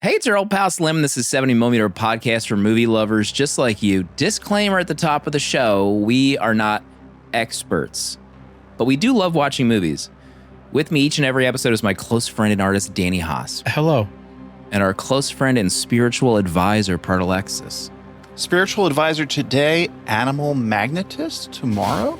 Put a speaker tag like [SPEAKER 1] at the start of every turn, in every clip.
[SPEAKER 1] Hey, it's your old pal Slim. This is 70mm podcast for movie lovers just like you. Disclaimer at the top of the show, we are not experts, but we do love watching movies. With me each and every episode is my close friend and artist, Danny Haas.
[SPEAKER 2] Hello.
[SPEAKER 1] And our close friend and spiritual advisor, Proto.
[SPEAKER 3] Spiritual advisor today, animal magnetist tomorrow.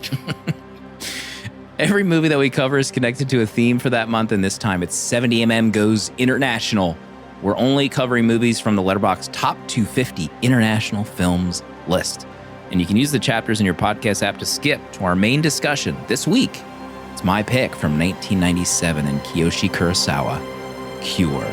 [SPEAKER 1] Every movie that we cover is connected to a theme for that month, and this time it's 70mm Goes International. We're only covering movies from the Letterboxd Top 250 International Films list. And you can use the chapters in your podcast app to skip to our main discussion. This week, it's my pick from 1997 and Kiyoshi Kurosawa, Cure.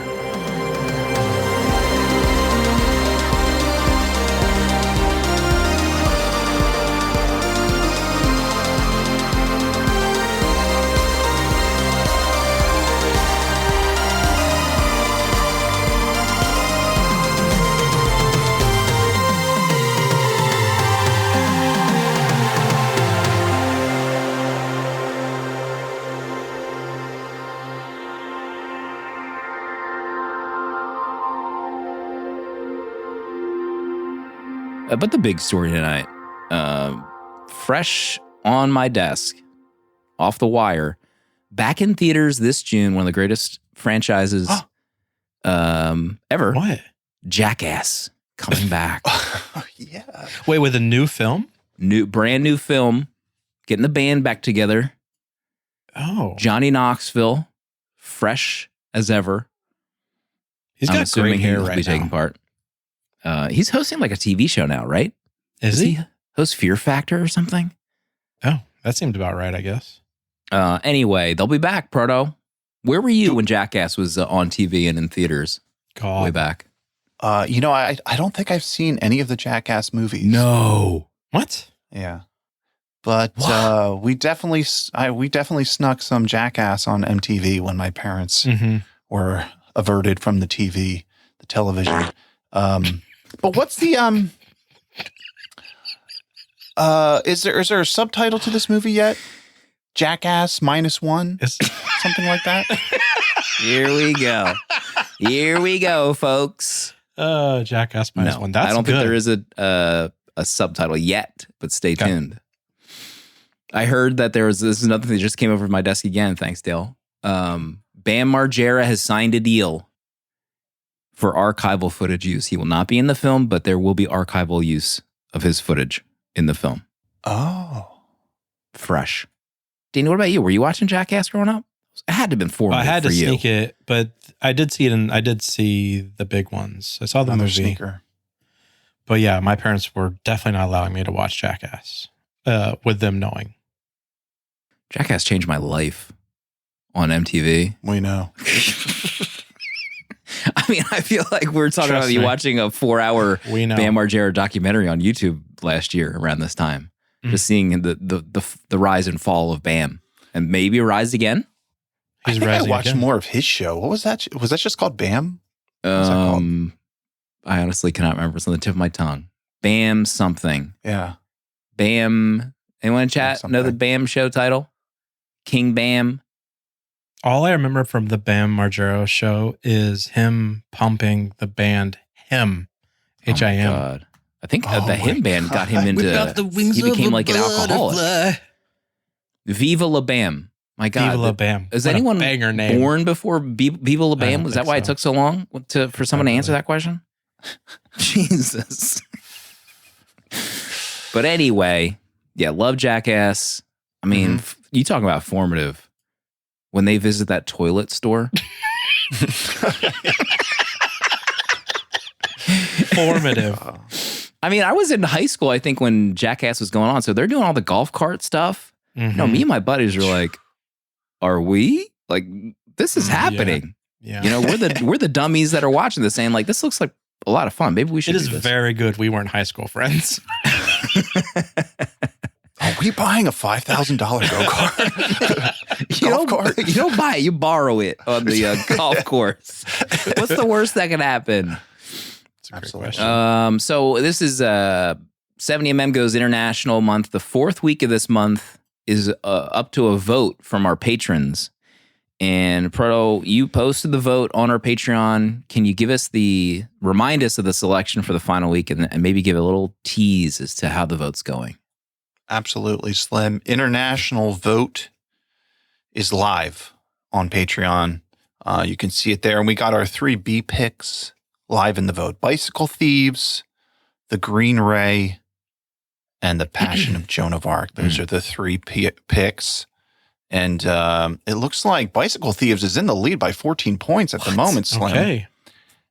[SPEAKER 1] But the big story tonight, fresh on my desk, off the wire, back in theaters this June, one of the greatest franchises ever.
[SPEAKER 2] What?
[SPEAKER 1] Jackass coming back.
[SPEAKER 3] Yeah.
[SPEAKER 2] Wait, with a new film?
[SPEAKER 1] Brand new film, getting the band back together.
[SPEAKER 2] Oh.
[SPEAKER 1] Johnny Knoxville, fresh as ever.
[SPEAKER 2] He's got great hair right now.
[SPEAKER 1] Taking part. He's hosting like a TV show now, right?
[SPEAKER 2] Is he?
[SPEAKER 1] Host Fear Factor or something?
[SPEAKER 2] Oh, that seemed about right, I guess.
[SPEAKER 1] Anyway, they'll be back, Proto. Where were you when Jackass was on TV and in theaters?
[SPEAKER 2] God.
[SPEAKER 1] Way back.
[SPEAKER 3] I don't think I've seen any of the Jackass movies.
[SPEAKER 1] No.
[SPEAKER 2] What?
[SPEAKER 3] Yeah. But we definitely snuck some Jackass on MTV when my parents were averted from the television. But what's the is there a subtitle to this movie yet? Jackass -1? Something like that?
[SPEAKER 1] Here we go. Here we go, folks.
[SPEAKER 2] Jackass -1. That's
[SPEAKER 1] I don't
[SPEAKER 2] good.
[SPEAKER 1] think there is a subtitle yet, but stay tuned. I heard that this is another thing that just came over my desk again. Thanks, Dale. Bam Margera has signed a deal for archival footage use. He will not be in the film, but there will be archival use of his footage in the film.
[SPEAKER 3] Oh.
[SPEAKER 1] Fresh. Danny, what about you? Were you watching Jackass growing up? It had to have been formative
[SPEAKER 2] I had to
[SPEAKER 1] for you.
[SPEAKER 2] sneak it, but I did see it, and I did see the big ones. I saw the movie.
[SPEAKER 3] Sneaker.
[SPEAKER 2] But yeah, my parents were definitely not allowing me to watch Jackass with them knowing.
[SPEAKER 1] Jackass changed my life on MTV.
[SPEAKER 3] We know.
[SPEAKER 1] I mean, I feel like we're talking
[SPEAKER 2] Trust
[SPEAKER 1] about you
[SPEAKER 2] me.
[SPEAKER 1] watching a 4-hour
[SPEAKER 2] We know.
[SPEAKER 1] Bam Margera documentary on YouTube last year around this time. Just seeing the rise and fall of Bam. And maybe a rise again.
[SPEAKER 2] He's
[SPEAKER 3] I think I
[SPEAKER 2] rising
[SPEAKER 3] watched
[SPEAKER 2] again.
[SPEAKER 3] more of his show. What was that? Was that just called Bam?
[SPEAKER 1] I
[SPEAKER 3] that called?
[SPEAKER 1] honestly cannot remember. It's on the tip of my tongue. Bam something.
[SPEAKER 3] Yeah.
[SPEAKER 1] Bam. Anyone in chat know the
[SPEAKER 3] Something.
[SPEAKER 1] Bam show title? King Bam.
[SPEAKER 2] All I remember from the Bam Margera show is him pumping the band Him. H-I-M.
[SPEAKER 1] Oh my God. I think
[SPEAKER 3] Oh
[SPEAKER 1] the Him
[SPEAKER 3] my
[SPEAKER 1] band got
[SPEAKER 3] God.
[SPEAKER 1] him into.
[SPEAKER 2] Without the wings
[SPEAKER 1] he became
[SPEAKER 2] of a
[SPEAKER 1] like an alcoholic.
[SPEAKER 2] butterfly.
[SPEAKER 1] Viva La Bam. My God.
[SPEAKER 2] Viva La Bam.
[SPEAKER 1] Is
[SPEAKER 2] What a
[SPEAKER 1] anyone
[SPEAKER 2] banger name.
[SPEAKER 1] born before Viva La
[SPEAKER 2] I
[SPEAKER 1] Bam?
[SPEAKER 2] don't
[SPEAKER 1] Was that
[SPEAKER 2] think
[SPEAKER 1] why it
[SPEAKER 2] so.
[SPEAKER 1] took so long for someone to answer
[SPEAKER 2] Probably.
[SPEAKER 1] that question? Jesus. But anyway, yeah, love Jackass. I mean, you talk about formative. When they visit that toilet store.
[SPEAKER 2] Formative.
[SPEAKER 1] I mean, I was in high school, I think, when Jackass was going on. So they're doing all the golf cart stuff. You know, me and my buddies are like, are we? Like, this is happening.
[SPEAKER 2] Yeah.
[SPEAKER 1] You know, we're the dummies that are watching this saying, like, this looks like a lot of fun. Maybe we should
[SPEAKER 2] It
[SPEAKER 1] do
[SPEAKER 2] is
[SPEAKER 1] this.
[SPEAKER 2] very good we weren't high school friends.
[SPEAKER 3] Are we buying a $5,000 go-kart? Golf cart?
[SPEAKER 1] You don't buy it, you borrow it on the golf course. What's the worst that can happen?
[SPEAKER 2] It's a great
[SPEAKER 3] Absolutely.
[SPEAKER 2] question.
[SPEAKER 1] So this is 70mm Goes International Month. The fourth week of this month is up to a vote from our patrons. And Proto, you posted the vote on our Patreon. Can you remind us of the selection for the final week and maybe give a little tease as to how the vote's going?
[SPEAKER 3] Absolutely, Slim. International vote is live on Patreon. You can see it there. And we got our 3 B picks live in the vote. Bicycle Thieves, The Green Ray, and The Passion of Joan of Arc. Those are the 3 picks. And it looks like Bicycle Thieves is in the lead by 14 points at the moment, Slim.
[SPEAKER 2] Okay.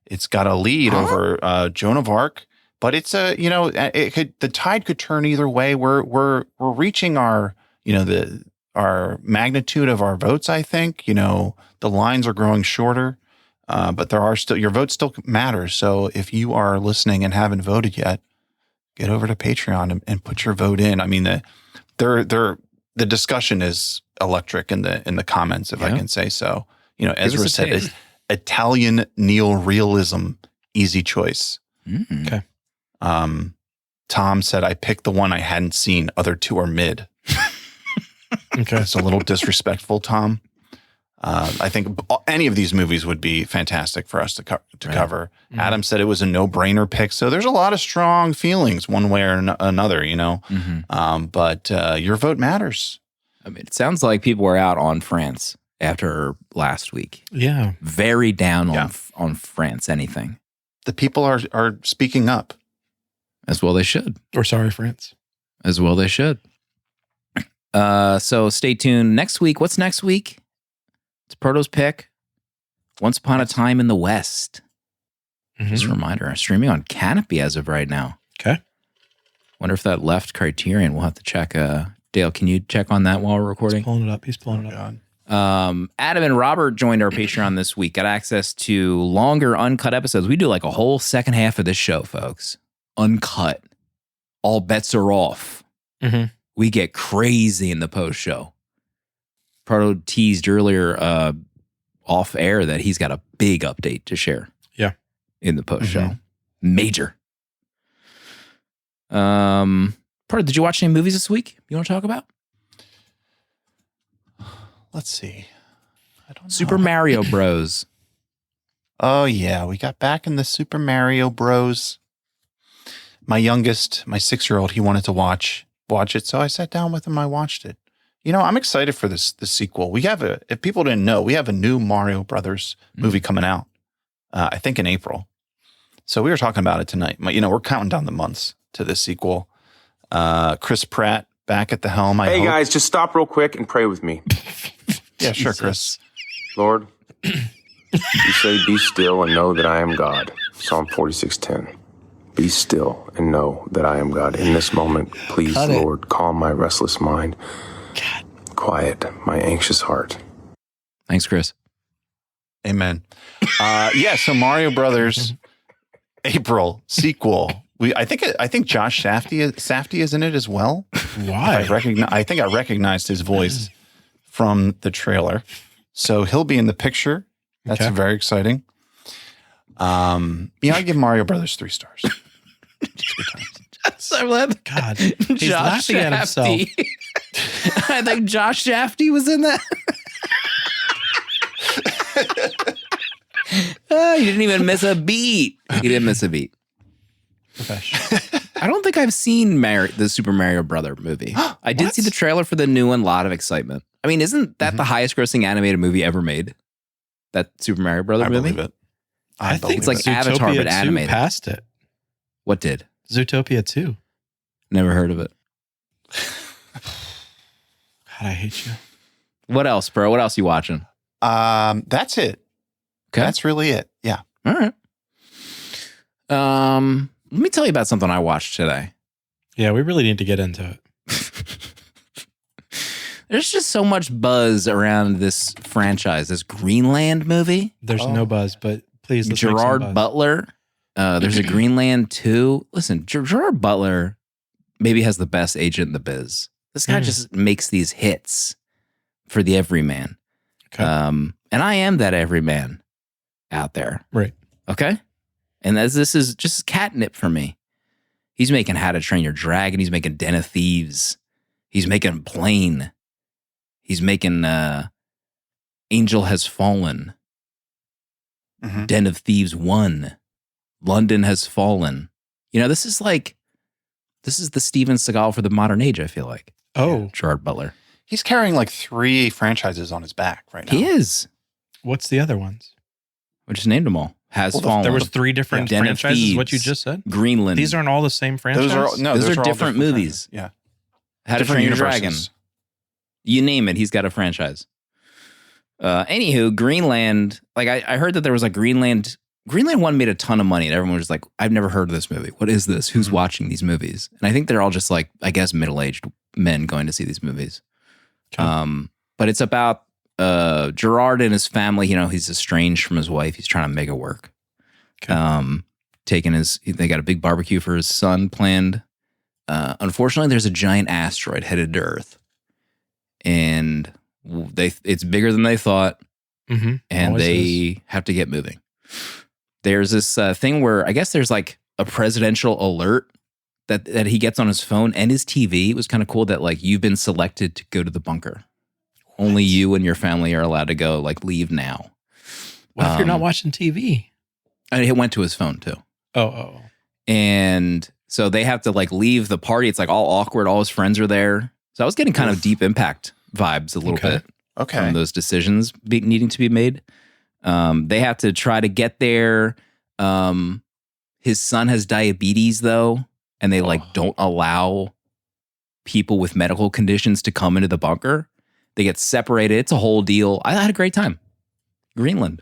[SPEAKER 3] It's got a lead over Joan of Arc, but it's the tide could turn either way. We're reaching our magnitude of our votes, I think. The lines are growing shorter, but your vote still matters. So if you are listening and haven't voted yet, get over to Patreon and put your vote in. I mean, the discussion is electric in the comments, if I can say so. Ezra said it's Italian neorealism, easy choice.
[SPEAKER 2] Okay.
[SPEAKER 3] Tom said, I picked the one I hadn't seen. Other 2 are mid.
[SPEAKER 2] Okay.
[SPEAKER 3] It's a little disrespectful, Tom. I think any of these movies would be fantastic for us to cover. Mm-hmm. Adam said it was a no-brainer pick. So there's a lot of strong feelings one way or another, Mm-hmm. But your vote matters.
[SPEAKER 1] I mean, it sounds like people were out on France after last week.
[SPEAKER 2] Yeah.
[SPEAKER 1] Very down on France, anything.
[SPEAKER 3] The people are speaking up.
[SPEAKER 1] As well they should.
[SPEAKER 2] Or sorry, France.
[SPEAKER 1] As well they should. So stay tuned. Next week, what's next week? It's Proto's pick. Once Upon a Time in the West.
[SPEAKER 2] Mm-hmm.
[SPEAKER 1] Just a reminder, I'm streaming on Canopy as of right now.
[SPEAKER 2] Okay.
[SPEAKER 1] Wonder if that left Criterion. We'll have to check. Dale, can you check on that while we're recording?
[SPEAKER 2] He's pulling it up.
[SPEAKER 1] Adam and Robert joined our Patreon this week. Got access to longer uncut episodes. We do like a whole second half of this show, folks. Uncut. All bets are off.
[SPEAKER 2] Mm-hmm.
[SPEAKER 1] We get crazy in the post show. Proto teased earlier off air that he's got a big update to share.
[SPEAKER 2] Yeah.
[SPEAKER 1] In the post show. Major. Proto, did you watch any movies this week you want to talk about?
[SPEAKER 3] Let's see. I don't know.
[SPEAKER 1] Super Mario Bros.
[SPEAKER 3] Oh, yeah. We got back in the Super Mario Bros. My youngest, my 6-year-old, he wanted to watch it. So I sat down with him. I watched it. I'm excited for the sequel. We have if people didn't know, we have a new Mario Brothers movie coming out, I think in April. So we were talking about it tonight. We're counting down the months to this sequel. Chris Pratt back at the helm.
[SPEAKER 4] Hey, guys, just stop real quick and pray with me.
[SPEAKER 3] Yeah, sure, Chris.
[SPEAKER 4] Lord, you say, be still and know that I am God. Psalm 46:10. Be still and know that I am God. In this moment, please, Lord, calm my restless mind. God. Quiet my anxious heart.
[SPEAKER 1] Thanks, Chris.
[SPEAKER 3] Amen. So Mario Brothers, April sequel. I think Josh Safdie is in it as well.
[SPEAKER 2] Why?
[SPEAKER 3] I think I recognized his voice from the trailer, so he'll be in the picture. That's very exciting. I give Mario Brothers 3 stars.
[SPEAKER 1] I'm glad.
[SPEAKER 2] God, he's laughing at himself.
[SPEAKER 1] I think Josh Shafty was in that. He didn't even miss a beat. He didn't miss a beat. I don't think I've seen the Super Mario Brother movie. I did see the trailer for the new one. A lot of excitement. I mean, isn't that the highest grossing animated movie ever made? That Super Mario Brother movie?
[SPEAKER 3] I believe it.
[SPEAKER 1] I think it's like
[SPEAKER 2] Zootopia
[SPEAKER 1] Avatar, but
[SPEAKER 2] 2
[SPEAKER 1] animated.
[SPEAKER 2] Passed it.
[SPEAKER 1] What did?
[SPEAKER 2] Zootopia 2.
[SPEAKER 1] Never heard of it.
[SPEAKER 2] God, I hate you.
[SPEAKER 1] What else, bro? What else you watching?
[SPEAKER 3] That's it. Okay. That's really it. Yeah.
[SPEAKER 1] All right. Let me tell you about something I watched today.
[SPEAKER 2] Yeah, we really need to get into it.
[SPEAKER 1] There's just so much buzz around this franchise, this Greenland movie.
[SPEAKER 2] There's no buzz, but please, let's
[SPEAKER 1] Gerard
[SPEAKER 2] make some buzz.
[SPEAKER 1] Butler. There's a Greenland 2. Listen, Gerard Butler maybe has the best agent in the biz. This guy just makes these hits for the everyman.
[SPEAKER 2] Okay.
[SPEAKER 1] And I am that everyman out there.
[SPEAKER 2] Right.
[SPEAKER 1] Okay? And this is just catnip for me. He's making How to Train Your Dragon. He's making Den of Thieves. He's making Plane. He's making Angel Has Fallen,
[SPEAKER 3] Mhm.
[SPEAKER 1] Den of Thieves 1, London Has Fallen. You know, this is the Steven Seagal for the modern age, I feel like.
[SPEAKER 2] Oh,
[SPEAKER 1] Gerard Butler.
[SPEAKER 3] He's carrying like 3 franchises on his back right now.
[SPEAKER 1] He is.
[SPEAKER 2] what's the other ones?
[SPEAKER 1] We just named them all. Has Fallen.
[SPEAKER 2] There was 3 different
[SPEAKER 1] Den of
[SPEAKER 2] franchises. What you
[SPEAKER 1] Thieves,
[SPEAKER 2] just said.
[SPEAKER 1] Greenland.
[SPEAKER 2] These aren't all the same franchise.
[SPEAKER 1] Those are
[SPEAKER 3] all
[SPEAKER 1] different movies.
[SPEAKER 3] franchises. Yeah.
[SPEAKER 1] How to
[SPEAKER 3] Different
[SPEAKER 1] Train Your
[SPEAKER 3] universes.
[SPEAKER 1] Dragon. You name it, he's got a franchise. Anywho, Greenland, like I heard that there was like Greenland 1 made a ton of money and everyone was like, I've never heard of this movie. What is this? Who's watching these movies? And I think they're all just like, I guess, middle-aged men going to see these movies.
[SPEAKER 2] Okay.
[SPEAKER 1] But it's about Gerard and his family. You know, he's estranged from his wife. He's trying to make it work.
[SPEAKER 2] Okay.
[SPEAKER 1] They got a big barbecue for his son planned. Unfortunately, there's a giant asteroid headed to Earth. And it's bigger than they thought.
[SPEAKER 2] Mm-hmm.
[SPEAKER 1] And
[SPEAKER 2] Always
[SPEAKER 1] they
[SPEAKER 2] is.
[SPEAKER 1] have to get moving. There's this thing where I guess there's like a presidential alert that he gets on his phone and his TV. It was kind of cool that like you've been selected to go to the bunker. Only you and your family are allowed to go. Like leave now.
[SPEAKER 2] What if you're not watching TV?
[SPEAKER 1] And it went to his phone too.
[SPEAKER 2] Oh.
[SPEAKER 1] And so they have to like leave the party. It's like all awkward. All his friends are there. So I was getting kind of Deep Impact vibes a little bit.
[SPEAKER 3] Okay.
[SPEAKER 1] From those decisions needing to be made. They have to try to get there. His son has diabetes though, and they like don't allow people with medical conditions to come into the bunker. They get separated. It's a whole deal. I had a great time. Greenland.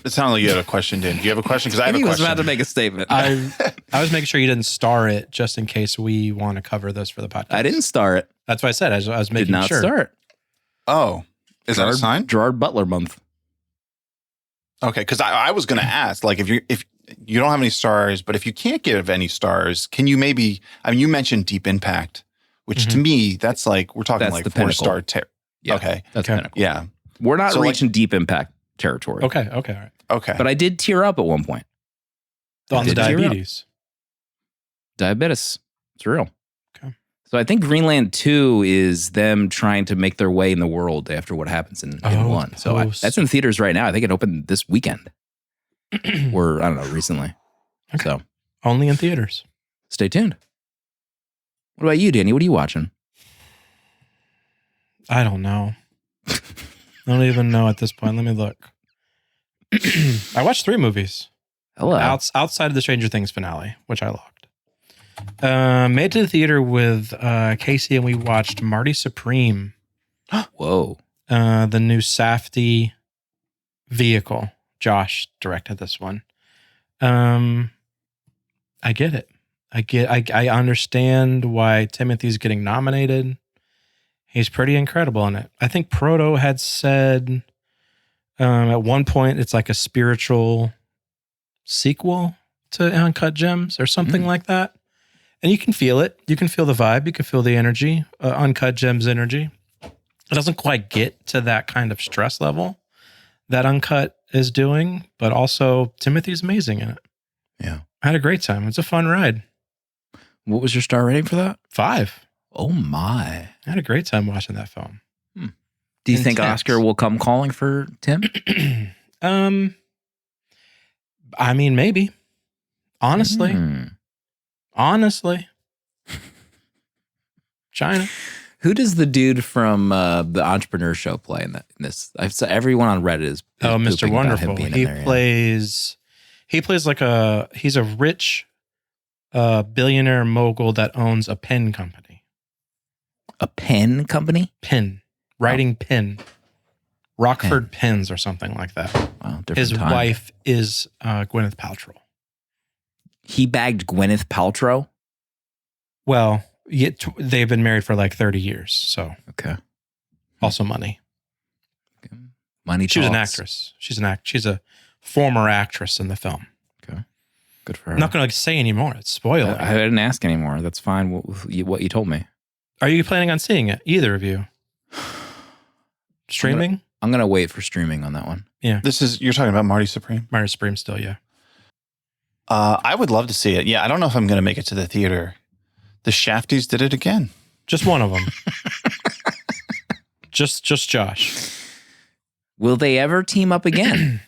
[SPEAKER 3] It sounded like you had a question, Dan. Do you have a question? Because I have a
[SPEAKER 1] He was
[SPEAKER 3] question.
[SPEAKER 1] about to make a statement.
[SPEAKER 2] I was making sure you didn't star it just in case we want to cover this for the podcast.
[SPEAKER 1] I didn't star it.
[SPEAKER 2] That's what I said. I was making
[SPEAKER 1] Did not
[SPEAKER 2] sure.
[SPEAKER 1] star it.
[SPEAKER 3] Oh, is that a sign?
[SPEAKER 1] Gerard Butler month.
[SPEAKER 3] Okay, because I was going to ask, like, if you don't have any stars, but if you can't give any stars, can you maybe? I mean, you mentioned Deep Impact, which to me, that's like we're talking
[SPEAKER 1] That's
[SPEAKER 3] like
[SPEAKER 1] the
[SPEAKER 3] 4-star.
[SPEAKER 1] Yeah,
[SPEAKER 3] Okay,
[SPEAKER 1] That's
[SPEAKER 2] Okay.
[SPEAKER 1] pinnacle.
[SPEAKER 3] yeah,
[SPEAKER 1] We're not
[SPEAKER 3] So, like-
[SPEAKER 1] reaching Deep Impact territory.
[SPEAKER 2] Okay. All right.
[SPEAKER 3] okay.
[SPEAKER 1] But I did tear up at one point.
[SPEAKER 2] On the
[SPEAKER 1] Did tear up.
[SPEAKER 2] diabetes.
[SPEAKER 1] Diabetes. It's real.
[SPEAKER 2] Okay.
[SPEAKER 1] So I think Greenland 2 is them trying to make their way in the world after what happens in
[SPEAKER 2] Oh,
[SPEAKER 1] 1. So
[SPEAKER 2] post.
[SPEAKER 1] that's in theaters right now. I think it opened this weekend or I don't know, recently.
[SPEAKER 2] Okay.
[SPEAKER 1] So
[SPEAKER 2] Only in theaters.
[SPEAKER 1] stay tuned. What about you, Danny? What are you watching?
[SPEAKER 2] I don't know. I don't even know at this point. Let me look. I watched 3 movies.
[SPEAKER 1] Hello.
[SPEAKER 2] Outside of the Stranger Things finale, which I logged. Made it to the theater with Casey, and we watched Marty Supreme,
[SPEAKER 1] Whoa.
[SPEAKER 2] the new Safdie vehicle. Josh directed this one. I get it. I understand why Timothy's getting nominated. He's pretty incredible in it. I think Proto had said at one point it's like a spiritual sequel to Uncut Gems or something like that. And you can feel it. You can feel the vibe. You can feel the energy, Uncut Gems energy. It doesn't quite get to that kind of stress level that Uncut is doing, but also Timothy's amazing in it.
[SPEAKER 1] Yeah.
[SPEAKER 2] I had a great time. It's a fun ride.
[SPEAKER 1] What was your star rating for that?
[SPEAKER 2] 5.
[SPEAKER 1] Oh my.
[SPEAKER 2] I had a great time watching that film.
[SPEAKER 1] Do you think
[SPEAKER 2] Intense.
[SPEAKER 1] Oscar will come calling for Tim?
[SPEAKER 2] I mean, maybe. Honestly. Honestly. China.
[SPEAKER 1] Who does the dude from the Entrepreneur Show play in this? I've saw everyone on Reddit is
[SPEAKER 2] Mr.
[SPEAKER 1] pooping about him
[SPEAKER 2] Wonderful.
[SPEAKER 1] being in
[SPEAKER 2] He
[SPEAKER 1] there, yeah.
[SPEAKER 2] plays like he's a rich billionaire mogul that owns a pen company.
[SPEAKER 1] A pen company.
[SPEAKER 2] Writing pen. Rockford Pens or something like that.
[SPEAKER 1] Wow, different
[SPEAKER 2] His
[SPEAKER 1] time.
[SPEAKER 2] wife is Gwyneth Paltrow.
[SPEAKER 1] He bagged Gwyneth Paltrow.
[SPEAKER 2] Well, they've been married for like 30 years, so
[SPEAKER 1] Okay.
[SPEAKER 2] also money.
[SPEAKER 1] Money.
[SPEAKER 2] She was an
[SPEAKER 1] talks.
[SPEAKER 2] actress. She's a former actress in the film.
[SPEAKER 1] Okay. Good for her.
[SPEAKER 2] I'm not going to say anymore. It's spoiler.
[SPEAKER 1] I didn't ask anymore. That's fine. What you told me.
[SPEAKER 2] Are you planning on seeing it? Either of you? Streaming?
[SPEAKER 1] I'm gonna wait for streaming on that one.
[SPEAKER 3] You're talking about Marty Supreme.
[SPEAKER 2] Marty Supreme still, yeah.
[SPEAKER 3] I would love to see it. Yeah, I don't know if I'm going to make it to the theater. The Shafties did it again.
[SPEAKER 2] Just one of them. Just Josh.
[SPEAKER 1] Will they ever team up again?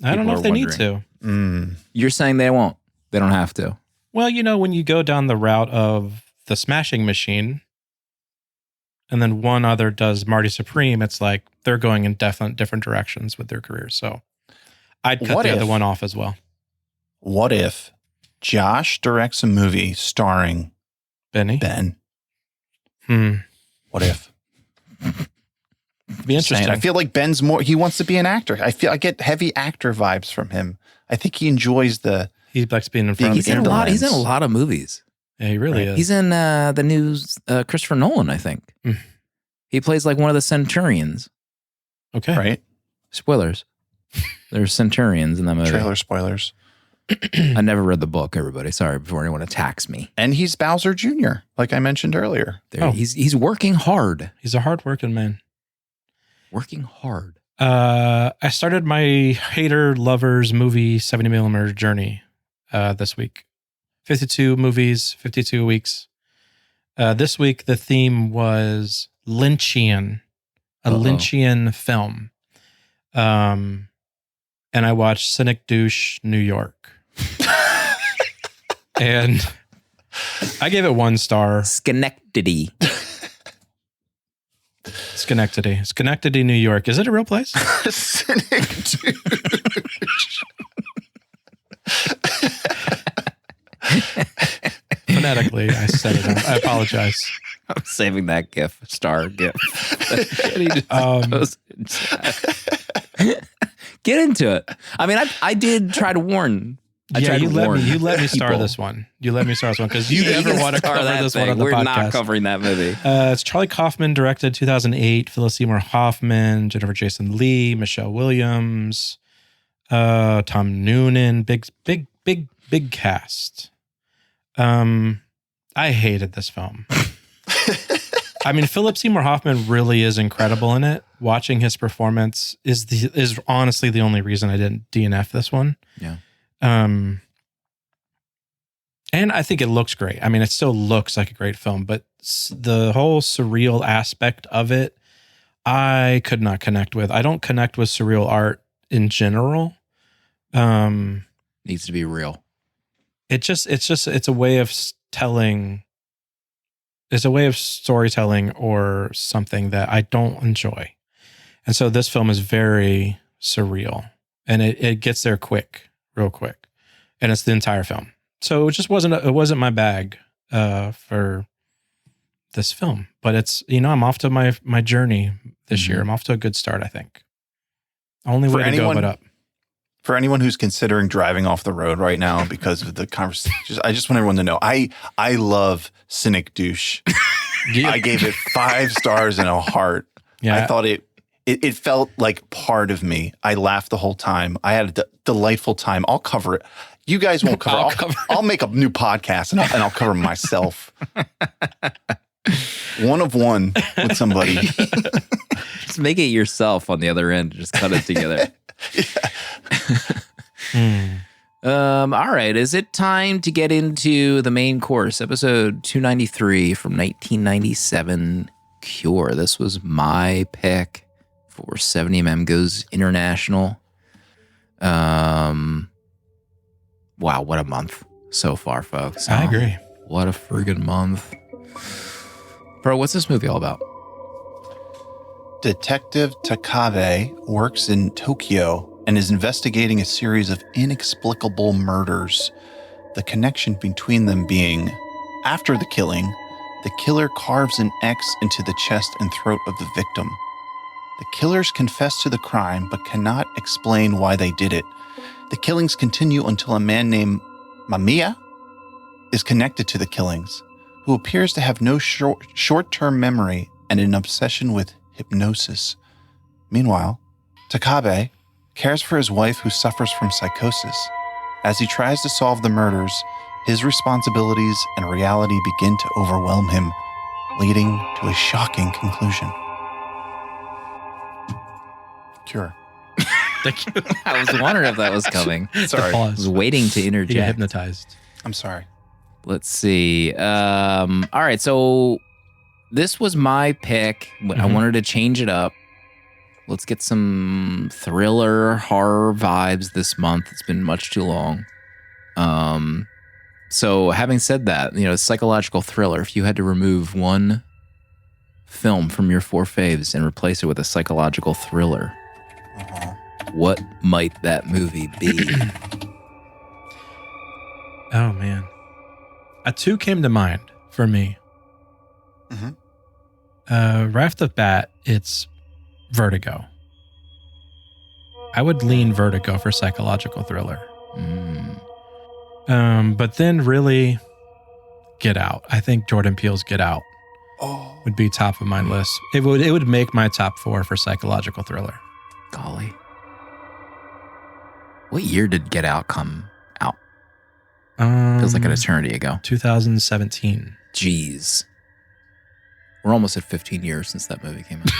[SPEAKER 2] I don't know if they need
[SPEAKER 1] wondering.
[SPEAKER 2] to.
[SPEAKER 1] You're saying they won't. They don't have to.
[SPEAKER 2] Well, when you go down the route of the Smashing Machine, and then one other does Marty Supreme, it's like they're going in different directions with their careers. So I'd cut the other one off as well.
[SPEAKER 3] What if Josh directs a movie starring
[SPEAKER 2] Ben?
[SPEAKER 3] What if?
[SPEAKER 2] It'd be interesting.
[SPEAKER 3] I feel like Ben's more. He wants to be an actor. I get heavy actor vibes from him. I think he enjoys
[SPEAKER 2] he likes being in front of
[SPEAKER 1] He's in a lot of movies.
[SPEAKER 2] Yeah, he really is.
[SPEAKER 1] He's in the new Christopher Nolan, I think. He plays like one of the Centurions.
[SPEAKER 2] Okay.
[SPEAKER 3] Right?
[SPEAKER 1] Spoilers. There's Centurions in that movie.
[SPEAKER 3] Trailer spoilers.
[SPEAKER 1] I never read the book, everybody. Sorry, before anyone attacks me.
[SPEAKER 3] And he's Bowser Jr., like I mentioned earlier.
[SPEAKER 1] He's working hard.
[SPEAKER 2] He's a hard-working man.
[SPEAKER 1] Working hard.
[SPEAKER 2] I started my hater lovers movie 70mm journey this week. 52 movies, 52 weeks. This week, the theme was Lynchian, a Lynchian film. And I watched Cynic Douche New York. And I gave it 1 star.
[SPEAKER 1] Schenectady,
[SPEAKER 2] New York. Is it a real place?
[SPEAKER 3] Cynic Douche.
[SPEAKER 2] Phonetically, I said it. I apologize.
[SPEAKER 1] I'm saving that star gif. Get into it. I mean, I did try to warn.
[SPEAKER 2] You let me star this one. You let me star this one because you never want to cover this one on the podcast.
[SPEAKER 1] We're not covering that movie.
[SPEAKER 2] It's Charlie Kaufman directed, 2008. Phyllis Seymour Hoffman, Jennifer Jason Leigh, Michelle Williams, Tom Noonan. Big cast. I hated this film. I mean, Philip Seymour Hoffman really is incredible in it. Watching his performance is honestly the only reason I didn't DNF this one.
[SPEAKER 1] Yeah.
[SPEAKER 2] And I think it looks great. I mean, it still looks like a great film, but the whole surreal aspect of it, I could not connect with. I don't connect with surreal art in general.
[SPEAKER 1] Needs to be real.
[SPEAKER 2] It's a way of telling. It's a way of storytelling or something that I don't enjoy. And so this film is very surreal and it gets there real quick. And it's the entire film. So it wasn't my bag for this film, but it's, I'm off to my journey this year. I'm off to a good start, I think. Only way to go but up.
[SPEAKER 3] For anyone who's considering driving off the road right now because of the conversation, I just want everyone to know, I love Cynic Douche. Yeah. I gave it 5 stars and a heart. Yeah. I thought it felt like part of me. I laughed the whole time. I had a delightful time. I'll cover it. You guys won't cover it. I'll make a new podcast and I'll cover myself. One of one with somebody.
[SPEAKER 1] Just make it yourself on the other end. Just cut it together. All right. Is it time to get into the main course? Episode 293 from 1997, Cure. This was my pick for 70mm Goes International. Wow, what a month so far, folks.
[SPEAKER 2] I agree.
[SPEAKER 1] What a friggin' month. Bro, what's this movie all about?
[SPEAKER 3] Detective Takabe works in Tokyo and is investigating a series of inexplicable murders. The connection between them being, after the killing, the killer carves an X into the chest and throat of the victim. The killers confess to the crime but cannot explain why they did it. The killings continue until a man named Mamiya is connected to the killings, who appears to have no short-term memory and an obsession with hypnosis. Meanwhile, Takabe cares for his wife who suffers from psychosis. As he tries to solve the murders, his responsibilities and reality begin to overwhelm him, leading to a shocking conclusion. Cure.
[SPEAKER 2] Thank you.
[SPEAKER 1] I was wondering if that was coming.
[SPEAKER 3] Sorry.
[SPEAKER 1] I was waiting to interject.
[SPEAKER 2] You get hypnotized.
[SPEAKER 3] I'm sorry.
[SPEAKER 1] Let's see. All right. So this was my pick. I wanted to change it up. Let's get some thriller, horror vibes this month. It's been much too long. So having said that, psychological thriller, if you had to remove one film from your 4 faves and replace it with a psychological thriller, what might that movie be?
[SPEAKER 2] Oh, man. A 2 came to mind for me. Right off the bat, it's Vertigo. I would lean Vertigo for psychological thriller. But then really Get Out. I think Jordan Peele's Get Out would be top of my list. It would make my top 4 for psychological thriller.
[SPEAKER 1] Golly. What year did Get Out come out? Feels like an eternity ago.
[SPEAKER 2] 2017.
[SPEAKER 1] Jeez. We're almost at 15 years since that movie came out.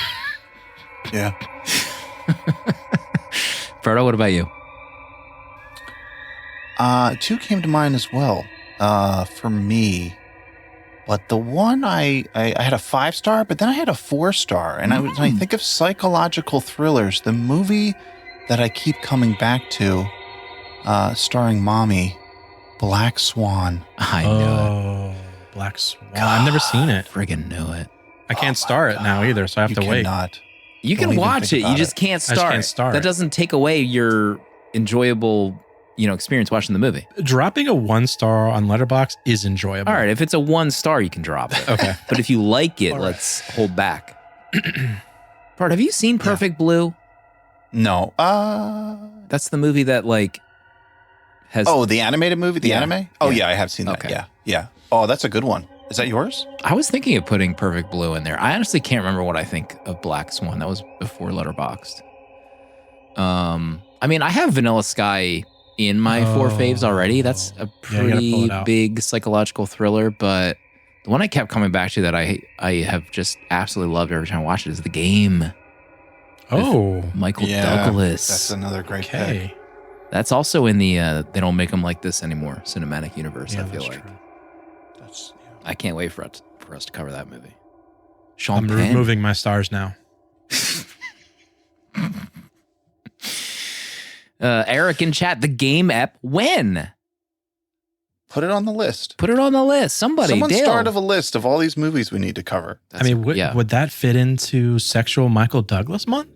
[SPEAKER 3] Yeah.
[SPEAKER 1] Proto, what about you?
[SPEAKER 3] 2 came to mind as well for me. But the one I had a 5-star, but then I had a 4-star. And when I think of psychological thrillers, the movie that I keep coming back to, starring Mommy, Black Swan.
[SPEAKER 1] I knew it.
[SPEAKER 2] Black Swan. I've never seen it.
[SPEAKER 1] Friggin' knew it.
[SPEAKER 2] I can't star it now either, so I have to wait.
[SPEAKER 1] You can watch it. You just can't star it. That doesn't take away your enjoyable, experience watching the movie.
[SPEAKER 2] Dropping a 1-star on Letterboxd is enjoyable.
[SPEAKER 1] All right, if it's a 1-star, you can drop it.
[SPEAKER 2] Okay.
[SPEAKER 1] But if you like it, let's hold back. Bart, have you seen Perfect Blue?
[SPEAKER 3] No.
[SPEAKER 1] That's the movie that has.
[SPEAKER 3] Oh, the animated movie? The
[SPEAKER 1] Yeah.
[SPEAKER 3] anime? Oh, yeah, I have seen that.
[SPEAKER 1] Okay.
[SPEAKER 3] Yeah. Oh, that's a good one. Is that yours?
[SPEAKER 1] I was thinking of putting Perfect Blue in there. I honestly can't remember what I think of Black Swan. That was before Letterboxd. I have Vanilla Sky in my 4 faves already. That's a pretty big psychological thriller, but the one I kept coming back to that I have just absolutely loved every time I watch it is The Game.
[SPEAKER 2] Oh,
[SPEAKER 1] Michael Douglas.
[SPEAKER 3] That's another great pick.
[SPEAKER 1] That's also in the They Don't Make Them Like This Anymore cinematic universe, I feel like.
[SPEAKER 2] True.
[SPEAKER 1] I can't wait for us to cover that movie. Sean
[SPEAKER 2] I'm
[SPEAKER 1] Penn.
[SPEAKER 2] removing my stars now.
[SPEAKER 1] Eric in chat, The Game app, when?
[SPEAKER 3] Put it on the list.
[SPEAKER 1] Put it on the list. Someone
[SPEAKER 3] start of a list of all these movies we need to cover.
[SPEAKER 2] Would that fit into Sexual Michael Douglas Month?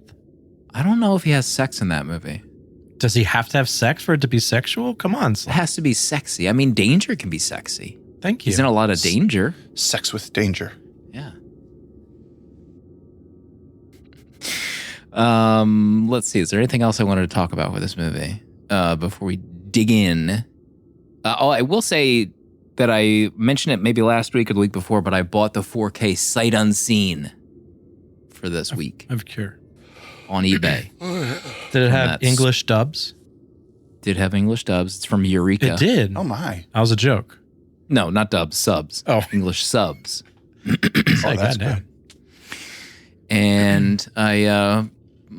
[SPEAKER 1] I don't know if he has sex in that movie.
[SPEAKER 2] Does he have to have sex for it to be sexual? Come on.
[SPEAKER 1] It has to be sexy. Danger can be sexy.
[SPEAKER 2] Thank you.
[SPEAKER 1] He's in a lot of danger.
[SPEAKER 3] Sex with danger.
[SPEAKER 1] Yeah. Let's see. Is there anything else I wanted to talk about with this movie before we dig in? I will say that I mentioned it maybe last week or the week before, but I bought the 4K sight unseen for this week.
[SPEAKER 2] Of cure.
[SPEAKER 1] On eBay.
[SPEAKER 2] Did it have English dubs?
[SPEAKER 1] Did have English dubs. It's from Eureka.
[SPEAKER 2] It did.
[SPEAKER 3] Oh my.
[SPEAKER 2] That was a joke.
[SPEAKER 1] No, not dubs, subs.
[SPEAKER 2] Oh.
[SPEAKER 1] English subs.
[SPEAKER 3] That's good.
[SPEAKER 1] And I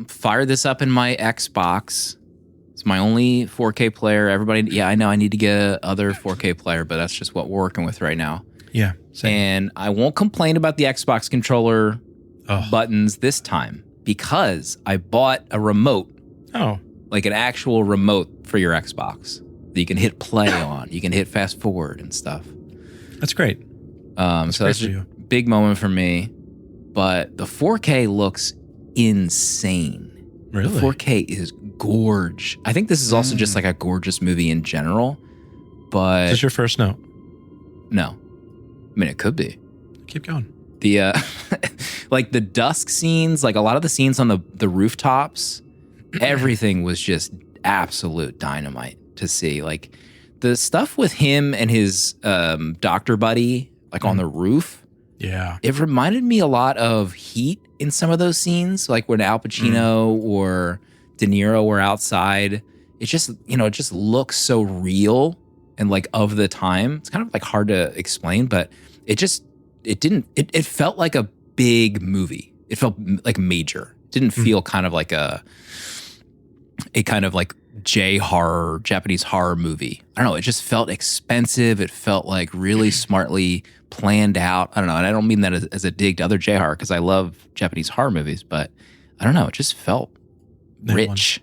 [SPEAKER 1] fired this up in my Xbox. It's my only 4K player. Everybody, I know I need to get a other 4K player, but that's just what we're working with right now.
[SPEAKER 2] Yeah. Same.
[SPEAKER 1] And I won't complain about the Xbox controller buttons this time because I bought a remote.
[SPEAKER 2] Oh.
[SPEAKER 1] Like an actual remote for your Xbox that you can hit play on. You can hit fast forward and stuff.
[SPEAKER 2] That's great.
[SPEAKER 1] So that's a big moment for me. But the 4K looks insane.
[SPEAKER 2] Really?
[SPEAKER 1] The 4K is gorge. I think this is also just like a gorgeous movie in general. But
[SPEAKER 2] Is this your first note?
[SPEAKER 1] No. It could be.
[SPEAKER 2] Keep going.
[SPEAKER 1] The like the dusk scenes, like a lot of the scenes on the rooftops, everything was just absolute dynamite to see. Like the stuff with him and his doctor buddy, like on the roof.
[SPEAKER 2] Yeah.
[SPEAKER 1] It reminded me a lot of Heat in some of those scenes, like when Al Pacino or De Niro were outside. It just, it just looks so real and like of the time. It's kind of like hard to explain, but it felt like a big movie. It felt like major. It didn't feel kind of like a kind of like Japanese horror movie. I don't know. It just felt expensive. It felt like really smartly planned out. I don't know. And I don't mean that as a dig to other J horror because I love Japanese horror movies, but I don't know. It just felt rich.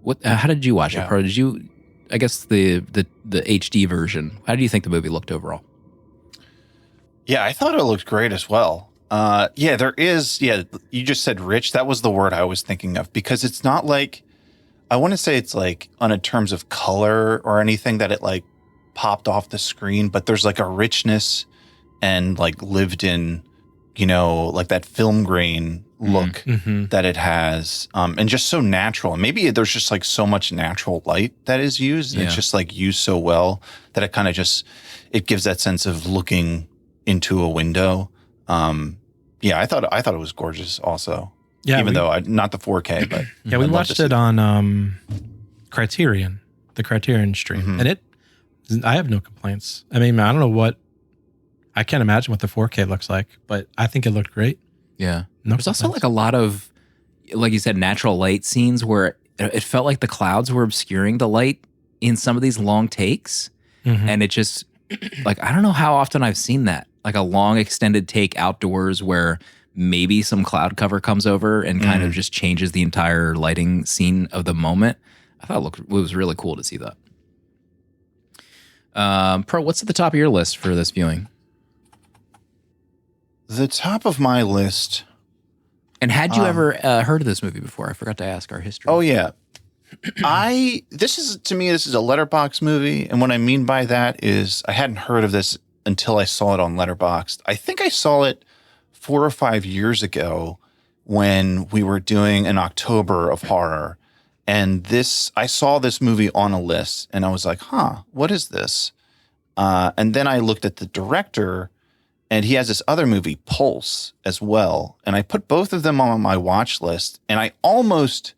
[SPEAKER 1] What? How did you watch it, Pro? Did you? I guess the HD version. How do you think the movie looked overall?
[SPEAKER 3] Yeah, I thought it looked great as well. Yeah, there is. Yeah, you just said rich. That was the word I was thinking of because it's not like. I want to say it's like on a terms of color or anything that it like popped off the screen, but there's like a richness and like lived in, like that film grain look that it has, and just so natural. And maybe there's just like so much natural light that is used, and it's just like used so well that it kind of it gives that sense of looking into a window. Yeah, I thought it was gorgeous also. Yeah, even though not the 4K, but
[SPEAKER 2] yeah, we watched it on Criterion, the Criterion stream, and I have no complaints. I mean, I don't know I can't imagine what the 4K looks like, but I think it looked great.
[SPEAKER 1] Yeah, there's also like a lot of, like you said, natural light scenes where it felt like the clouds were obscuring the light in some of these long takes, and it just like I don't know how often I've seen that, like a long extended take outdoors where maybe some cloud cover comes over and kind of just changes the entire lighting scene of the moment. I thought it was really cool to see that. Pro, what's at the top of your list for this viewing?
[SPEAKER 3] The top of my list.
[SPEAKER 1] And had you ever heard of this movie before? I forgot to ask our history.
[SPEAKER 3] Oh, yeah. This is a Letterboxd movie. And what I mean by that is I hadn't heard of this until I saw it on Letterboxd. I think I saw it 4 or 5 years ago when we were doing an October of horror. And I saw this movie on a list and I was like, what is this? And then I looked at the director and he has this other movie, Pulse, as well. And I put both of them on my watch list and I almost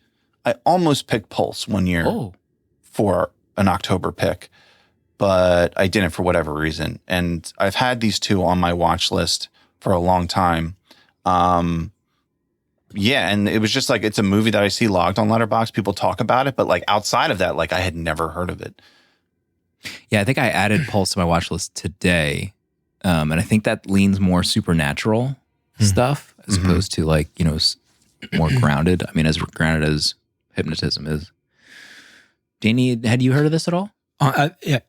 [SPEAKER 3] picked Pulse one year for an October pick, but I didn't for whatever reason. And I've had these two on my watch list for a long time. Yeah, and it was just like, it's a movie that I see logged on Letterboxd. People talk about it, but like outside of that, like I had never heard of it.
[SPEAKER 1] Yeah, I think I added Pulse to my watch list today. And I think that leans more supernatural stuff as opposed to like, more grounded. I mean, as grounded as hypnotism is. Danny, had you heard of this at all?
[SPEAKER 2] Yeah.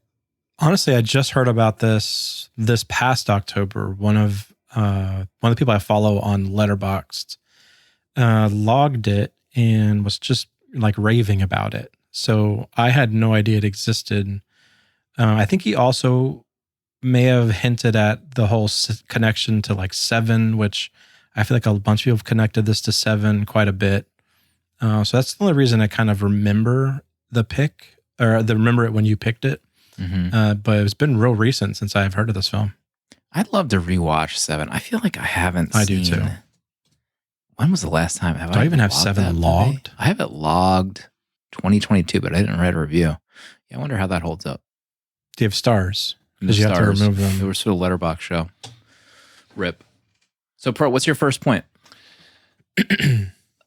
[SPEAKER 2] Honestly, I just heard about this past October. One of the people I follow on Letterboxd logged it and was just like raving about it. So I had no idea it existed. I think he also may have hinted at the whole connection to like Seven, which I feel like a bunch of people have connected this to Seven quite a bit. So that's the only reason I kind of remember the pick or remember it when you picked it. But it's been real recent since I've heard of this film.
[SPEAKER 1] I'd love to rewatch Seven. I feel like I haven't
[SPEAKER 2] I do too.
[SPEAKER 1] When was the last time?
[SPEAKER 2] Do I even have Seven logged?
[SPEAKER 1] I have it logged 2022, but I didn't read a review. Yeah, I wonder how that holds up.
[SPEAKER 2] Do you have stars? Because you have to remove them.
[SPEAKER 1] It was sort of Letterboxd show. RIP. So, Pro, what's your first point?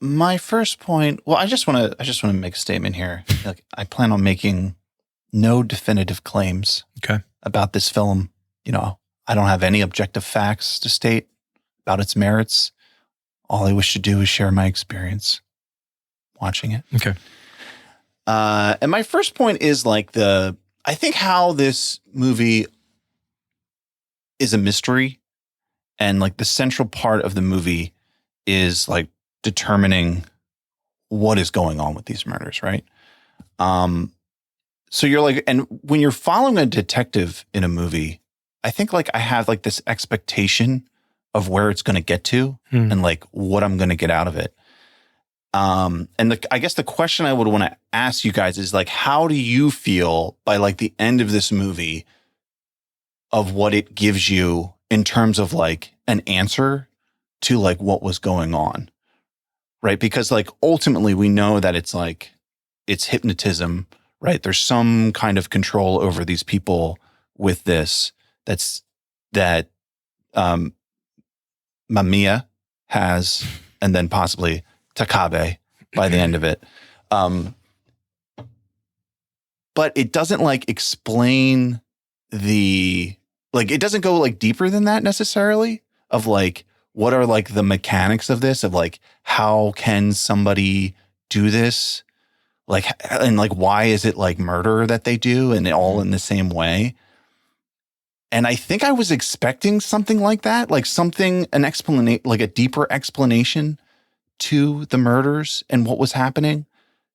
[SPEAKER 3] My first point. Well, I just want to make a statement here. Like, I plan on making no definitive claims about this film. I don't have any objective facts to state about its merits. All I wish to do is share my experience watching it.
[SPEAKER 2] Okay.
[SPEAKER 3] And my first point is like I think how this movie is a mystery and like the central part of the movie is like determining what is going on with these murders, right? So you're like, and when you're following a detective in a movie, I think like I have like this expectation of where it's going to get to and like what I'm going to get out of it. And I guess the question I would want to ask you guys is like, how do you feel by like the end of this movie of what it gives you in terms of like an answer to like what was going on? Right. Because like ultimately we know that it's like, it's hypnotism, right? There's some kind of control over these people with this that Mamiya has, and then possibly Takabe by the end of it. but it doesn't like explain it doesn't go like deeper than that necessarily of like, what are like the mechanics of this, of like, how can somebody do this? Like, and like, why is it like murder that they do and all in the same way? And I think I was expecting something like that, like an explanation, like a deeper explanation to the murders and what was happening,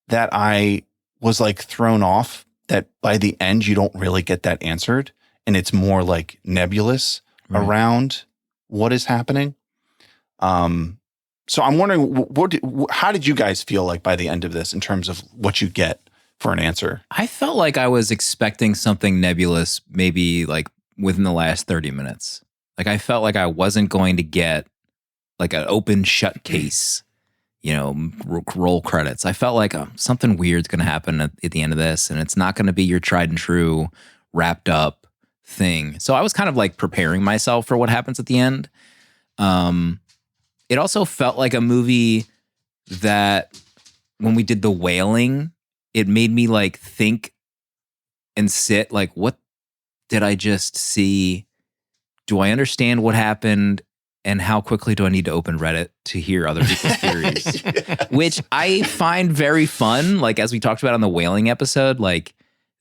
[SPEAKER 3] that I was like thrown off that by the end, you don't really get that answered. And it's more like nebulous around what is happening. So I'm wondering, how did you guys feel like by the end of this in terms of what you get for an answer?
[SPEAKER 1] I felt like I was expecting something nebulous, maybe like within the last 30 minutes. Like I felt like I wasn't going to get like an open shut case, roll credits. I felt like something weird's going to happen at the end of this, and it's not going to be your tried and true wrapped up thing. So I was kind of like preparing myself for what happens at the end. It also felt like a movie that when we did the wailing, it made me like think and sit like, what did I just see? Do I understand what happened? And how quickly do I need to open Reddit to hear other people's theories?
[SPEAKER 3] Yes.
[SPEAKER 1] Which I find very fun. Like, as we talked about on the wailing episode, like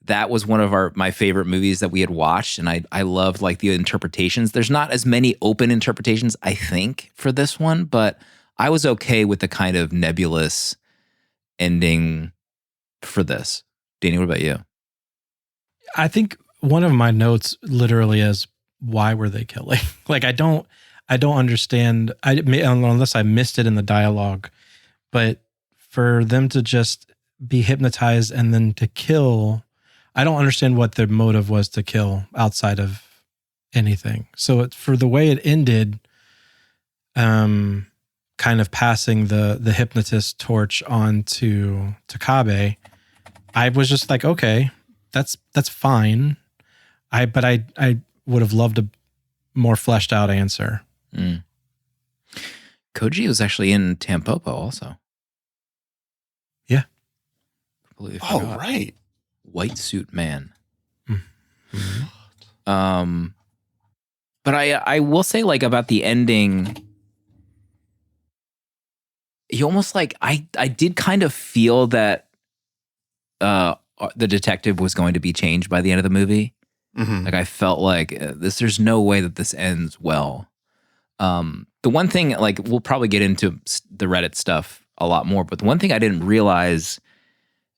[SPEAKER 1] that was one of my favorite movies that we had watched. And I loved like the interpretations. There's not as many open interpretations, I think, for this one, but I was okay with the kind of nebulous ending for this. Danny, what about you?
[SPEAKER 2] I think one of my notes literally is, why were they killing? Like, I don't understand, unless I missed it in the dialogue, but for them to just be hypnotized and then to kill, I don't understand what their motive was to kill outside of anything. So for the way it ended, kind of passing the hypnotist torch on to Takabe, I was just like, okay, that's fine. But I would have loved a more fleshed out answer.
[SPEAKER 1] Mm. Koji was actually in Tampopo also.
[SPEAKER 2] Yeah.
[SPEAKER 1] Completely
[SPEAKER 3] Oh,
[SPEAKER 1] forgot.
[SPEAKER 3] right.
[SPEAKER 1] White Suit Man.
[SPEAKER 2] Mm-hmm.
[SPEAKER 1] But I will say, like, about the ending, you almost like I did kind of feel that the detective was going to be changed by the end of the movie.
[SPEAKER 3] Mm-hmm.
[SPEAKER 1] Like I felt like there's no way that this ends well. The one thing, like, we'll probably get into the Reddit stuff a lot more, but the one thing I didn't realize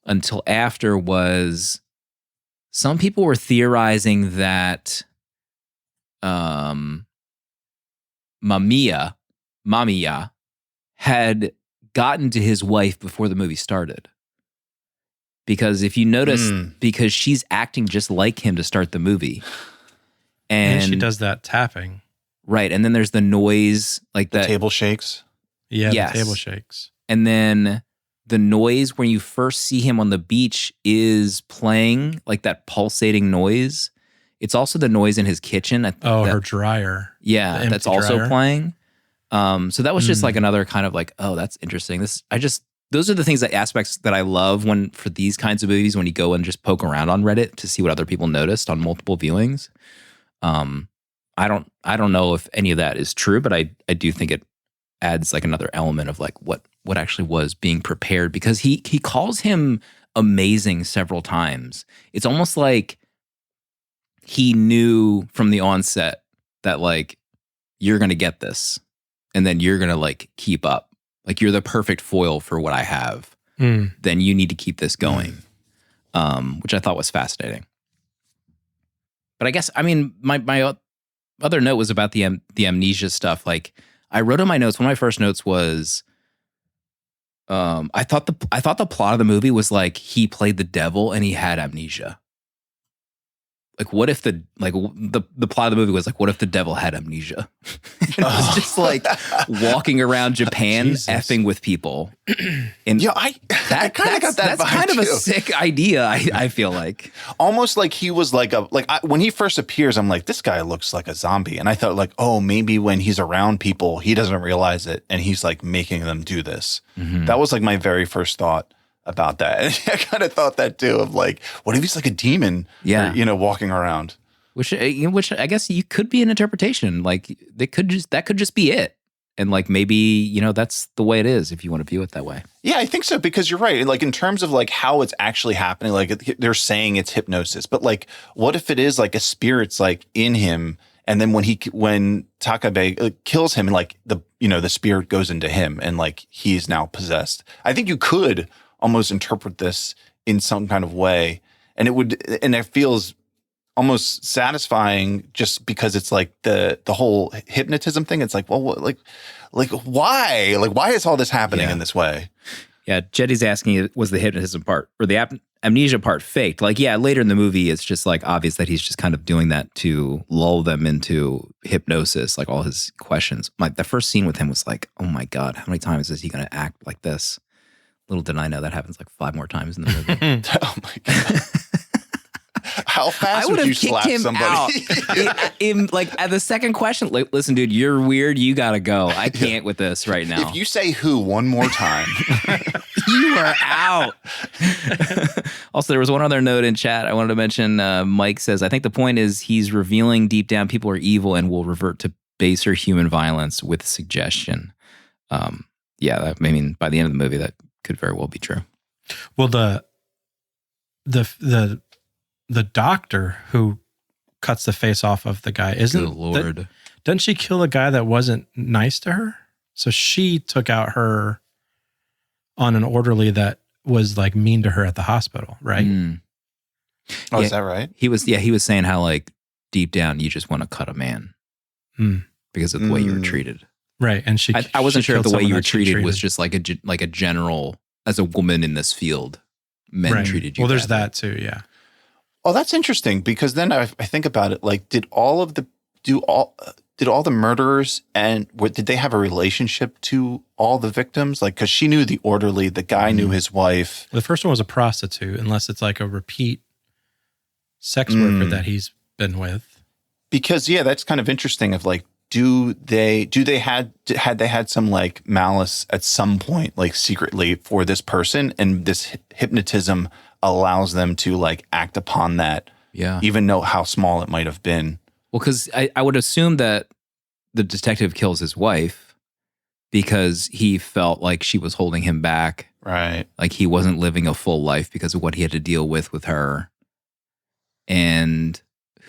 [SPEAKER 1] until after was some people were theorizing that Mamiya had gotten to his wife before the movie started. Because if you notice, because she's acting just like him to start the movie. And
[SPEAKER 2] she does that tapping.
[SPEAKER 1] Right. And then there's the noise, like
[SPEAKER 3] The table shakes.
[SPEAKER 2] Yeah,
[SPEAKER 1] Yes.
[SPEAKER 2] the table shakes.
[SPEAKER 1] And then the noise when you first see him on the beach is playing, like that pulsating noise. It's also the noise in his kitchen.
[SPEAKER 2] Her dryer.
[SPEAKER 1] Yeah,
[SPEAKER 2] The
[SPEAKER 1] that's
[SPEAKER 2] empty
[SPEAKER 1] also
[SPEAKER 2] dryer.
[SPEAKER 1] playing. So that was just like another kind of like, oh, that's interesting. Those are the things, that aspects that I love for these kinds of movies, when you go and just poke around on Reddit to see what other people noticed on multiple viewings. I don't know if any of that is true, but I do think it adds like another element of like what actually was being prepared, because he calls him amazing several times. It's almost like he knew from the onset that like, you're going to get this and then you're going to like keep up. Like, you're the perfect foil for what I have. Then you need to keep this going, which I thought was fascinating. But I guess, I mean, my other note was about the amnesia stuff. Like, I wrote in my notes, one of my first notes was, I thought the plot of the movie was like he played the devil and he had amnesia. Like, what if the plot of the movie was like, what if the devil had amnesia? And it was just like walking around Japan effing with people. And
[SPEAKER 3] Yeah, I kind of got that
[SPEAKER 1] that's
[SPEAKER 3] vibe
[SPEAKER 1] kind of a
[SPEAKER 3] too.
[SPEAKER 1] sick idea, I feel like.
[SPEAKER 3] Almost like he was like when he first appears, I'm like, this guy looks like a zombie. And I thought like, oh, maybe when he's around people, he doesn't realize it. And he's like making them do this.
[SPEAKER 1] Mm-hmm.
[SPEAKER 3] That was like my very first thought about that. And I kind of thought that too, of like, what if he's like a demon,
[SPEAKER 1] Yeah.
[SPEAKER 3] or, walking around?
[SPEAKER 1] Which I guess you could be an interpretation. Like that could just be it. And like maybe, that's the way it is if you want to view it that way.
[SPEAKER 3] Yeah, I think so, because you're right. Like in terms of like how it's actually happening, like they're saying it's hypnosis, but like what if it is like a spirit's like in him, and then when Takabe kills him, and like the spirit goes into him, and like he's now possessed. I think you could almost interpret this in some kind of way, and it feels almost satisfying, just because it's like the whole hypnotism thing. It's like, well, like why? Like, why is all this happening in this way?
[SPEAKER 1] Yeah, Jetty's asking, was the hypnotism part or the amnesia part faked? Like, yeah, later in the movie, it's just like obvious that he's just kind of doing that to lull them into hypnosis, like all his questions. Like the first scene with him was like, oh my God, how many times is he going to act like this? Little did I know that happens like 5 more times in the movie.
[SPEAKER 3] Oh my God. How fast would you slap somebody?
[SPEAKER 1] In like at the second question, like, listen, dude, you're weird. You gotta go. I can't with this right now.
[SPEAKER 3] If you say who one more time,
[SPEAKER 1] you are out. Also, there was one other note in chat I wanted to mention. Mike says, I think the point is he's revealing deep down people are evil and will revert to baser human violence with suggestion. Yeah, I mean, by the end of the movie, that could very well be true.
[SPEAKER 2] Well, the doctor who cuts the face off of the guy,
[SPEAKER 1] Good Lord.
[SPEAKER 2] Doesn't she kill a guy that wasn't nice to her? So she took out her on an orderly that was like mean to her at the hospital, right?
[SPEAKER 3] Oh, is that right?
[SPEAKER 1] He was saying how like deep down you just want to cut a man because of the way you were treated.
[SPEAKER 2] Right. And
[SPEAKER 1] I wasn't sure if the way you were treated
[SPEAKER 2] treated
[SPEAKER 1] was just like a general, as a woman in this field, men treated you.
[SPEAKER 2] Well, there's
[SPEAKER 1] badly.
[SPEAKER 2] that too. Yeah.
[SPEAKER 3] Oh, that's interesting, because then I think about it. Like, did all the murderers did they have a relationship to all the victims? Like, because she knew the orderly, the guy knew his wife.
[SPEAKER 2] The first one was a prostitute, unless it's like a repeat sex worker that he's been with.
[SPEAKER 3] Because that's kind of interesting. Of like, had they had some like malice at some point, like secretly for this person, and this hypnotism allows them to like act upon that, even know how small it might have been.
[SPEAKER 1] Well, because I would assume that the detective kills his wife because he felt like she was holding him back,
[SPEAKER 3] right? Like
[SPEAKER 1] he wasn't living a full life because of what he had to deal with her. And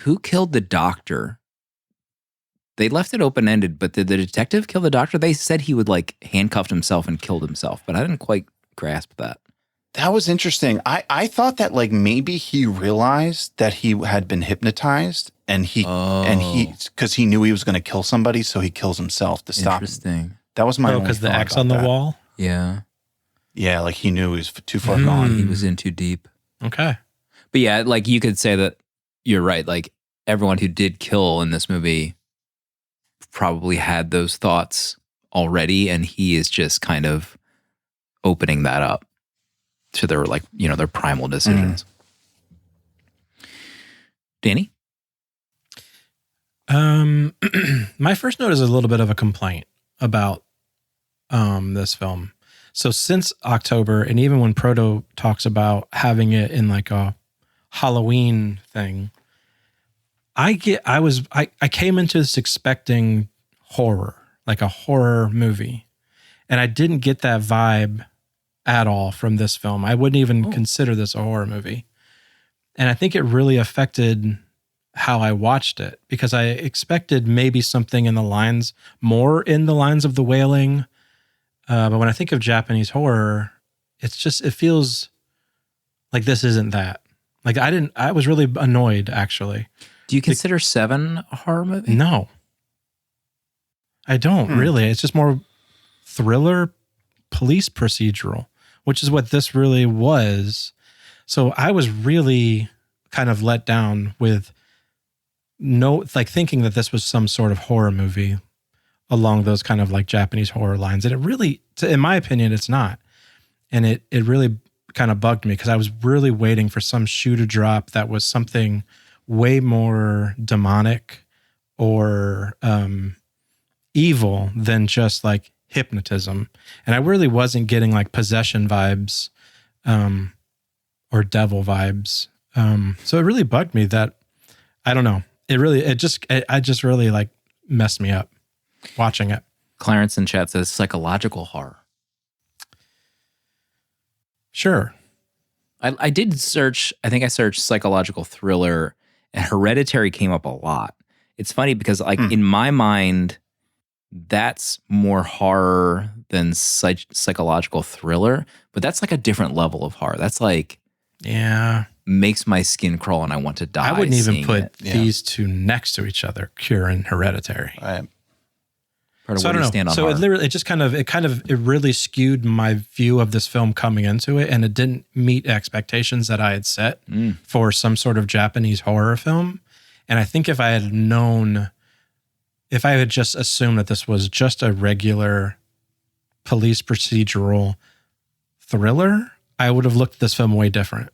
[SPEAKER 1] who killed the doctor? They left it open-ended, but did the detective kill the doctor? They said he would like handcuffed himself and killed himself, but I didn't quite grasp that.
[SPEAKER 3] That was interesting. I thought that like maybe he realized that he had been hypnotized, and because he knew he was going to kill somebody, so he kills himself to stop.
[SPEAKER 1] Interesting.
[SPEAKER 3] That was my
[SPEAKER 2] because the X on the wall.
[SPEAKER 1] Yeah.
[SPEAKER 3] Yeah, like he knew he was too far gone.
[SPEAKER 1] He was in too deep.
[SPEAKER 2] Okay.
[SPEAKER 1] But yeah, like you could say that you're right. Like everyone who did kill in this movie probably had those thoughts already, and he is just kind of opening that up to their like, their primal decisions. Danny?
[SPEAKER 2] My first note is a little bit of a complaint about this film. So since October, and even when Proto talks about having it in like a Halloween thing, I came into this expecting horror, like a horror movie. And I didn't get that vibe at all from this film. I wouldn't even consider this a horror movie. And I think it really affected how I watched it, because I expected maybe something more in the lines of The Wailing. But when I think of Japanese horror, it feels like this isn't that. Like I was really annoyed, actually.
[SPEAKER 1] Do you consider Seven a horror movie?
[SPEAKER 2] No, I don't really. It's just more thriller, police procedural, which is what this really was. So I was really kind of let down with thinking that this was some sort of horror movie along those kind of like Japanese horror lines. And it really, in my opinion, it's not. And it really kind of bugged me, because I was really waiting for some shoe to drop that was something way more demonic or evil than just like hypnotism. And I really wasn't getting like possession vibes or devil vibes. So it really bugged me that, I don't know. I just really like messed me up watching it.
[SPEAKER 1] Clarence in chat says psychological horror.
[SPEAKER 2] Sure.
[SPEAKER 1] I did search, I think I searched psychological thriller, and Hereditary came up a lot. It's funny because like in my mind, that's more horror than psychological thriller, but that's like a different level of horror. That's like, makes my skin crawl and I want to die.
[SPEAKER 2] I wouldn't even put these two next to each other, Cure and Hereditary.
[SPEAKER 3] Right.
[SPEAKER 1] So I don't know.
[SPEAKER 2] So it really skewed my view of this film coming into it, and it didn't meet expectations that I had set for some sort of Japanese horror film. And I think if I had just assumed that this was just a regular police procedural thriller, I would have looked at this film way different.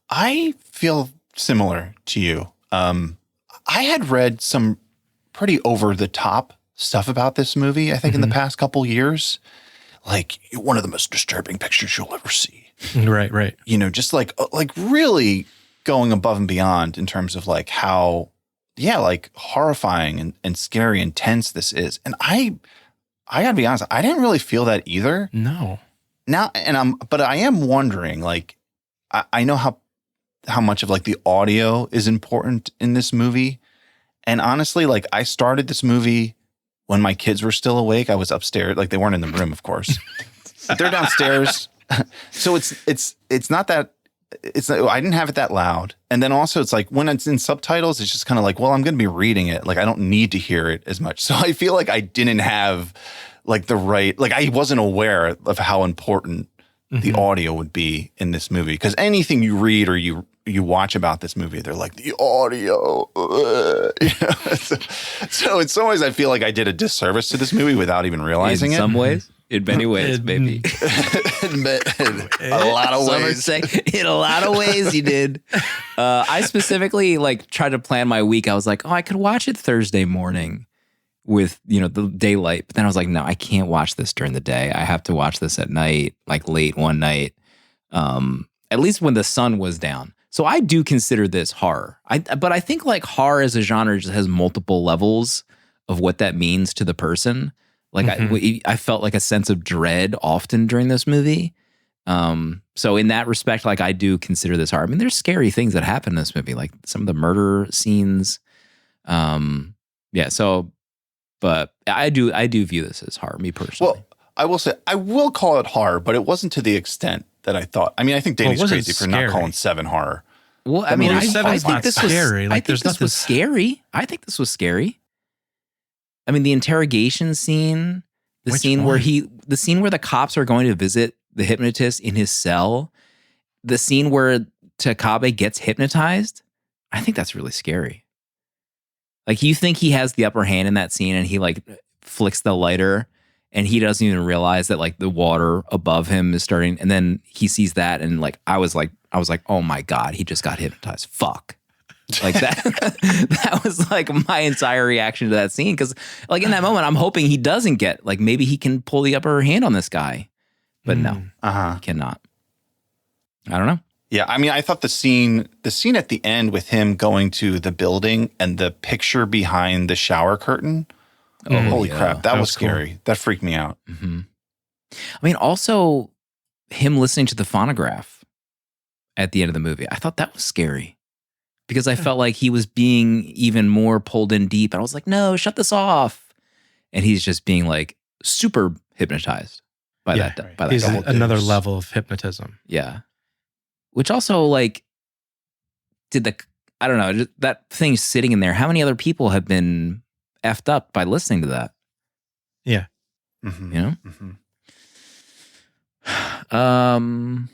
[SPEAKER 3] I feel similar to you. I had read some pretty over the top stuff about this movie, I think, in the past couple years. Like, one of the most disturbing pictures you'll ever see.
[SPEAKER 2] Right.
[SPEAKER 3] You know, just like really going above and beyond in terms of like how, like horrifying and scary and tense this is. And I gotta be honest, I didn't really feel that either.
[SPEAKER 2] No.
[SPEAKER 3] Now, but I am wondering, like, I know how much of like the audio is important in this movie. And honestly, like, I started this movie when my kids were still awake. I was upstairs, like they weren't in the room, of course. But they're downstairs. So it's not that, I didn't have it that loud. And then also it's like when it's in subtitles, it's just kind of like, well, I'm going to be reading it. Like, I don't need to hear it as much. So I feel like I didn't have like the right, like I wasn't aware of how important the audio would be in this movie. Because anything you read or you watch about this movie, they're like, the audio. You know? So in some ways, I feel like I did a disservice to this movie without even realizing it.
[SPEAKER 1] In some ways? In many ways, maybe.
[SPEAKER 3] In a lot of
[SPEAKER 1] Some would
[SPEAKER 3] ways.
[SPEAKER 1] say, in a lot of ways you did. I specifically like tried to plan my week. I was like, I could watch it Thursday morning with, the daylight. But then I was like, no, I can't watch this during the day. I have to watch this at night, like late one night, at least when the sun was down. So I do consider this horror. But I think like horror as a genre just has multiple levels of what that means to the person. Like I felt like a sense of dread often during this movie. So in that respect, like I do consider this horror. I mean, there's scary things that happen in this movie, like some of the murder scenes. But I do view this as horror, me personally.
[SPEAKER 3] Well, I will say, I will call it horror, but it wasn't to the extent that I thought. I mean, I think Danny's crazy for not calling Seven horror.
[SPEAKER 1] Well, I mean, I think this was
[SPEAKER 2] scary.
[SPEAKER 1] I think this was scary. I think this was scary. I mean, the interrogation scene, the scene where the cops are going to visit the hypnotist in his cell, the scene where Takabe gets hypnotized. I think that's really scary. Like, you think he has the upper hand in that scene, and he like flicks the lighter, and he doesn't even realize that like the water above him is starting, and then he sees that, and like I was like, oh my God, he just got hypnotized. Fuck. Like that. That was like my entire reaction to that scene, because like in that moment, I'm hoping he doesn't get, like, maybe he can pull the upper hand on this guy, but no, he cannot. I don't know.
[SPEAKER 3] Yeah, I mean, I thought the scene at the end with him going to the building and the picture behind the shower curtain. Holy crap, that was scary. Cool. That freaked me out.
[SPEAKER 1] Mm-hmm. I mean, also him listening to the phonograph at the end of the movie. I thought that was scary because I felt like he was being even more pulled in deep. And I was like, no, shut this off. And he's just being like super hypnotized by that. By that.
[SPEAKER 2] He's another level of hypnotism.
[SPEAKER 1] Yeah. Which also, like, I don't know, that thing sitting in there, how many other people have been effed up by listening to that?
[SPEAKER 2] Yeah.
[SPEAKER 3] Mm-hmm.
[SPEAKER 1] You know? Mm-hmm.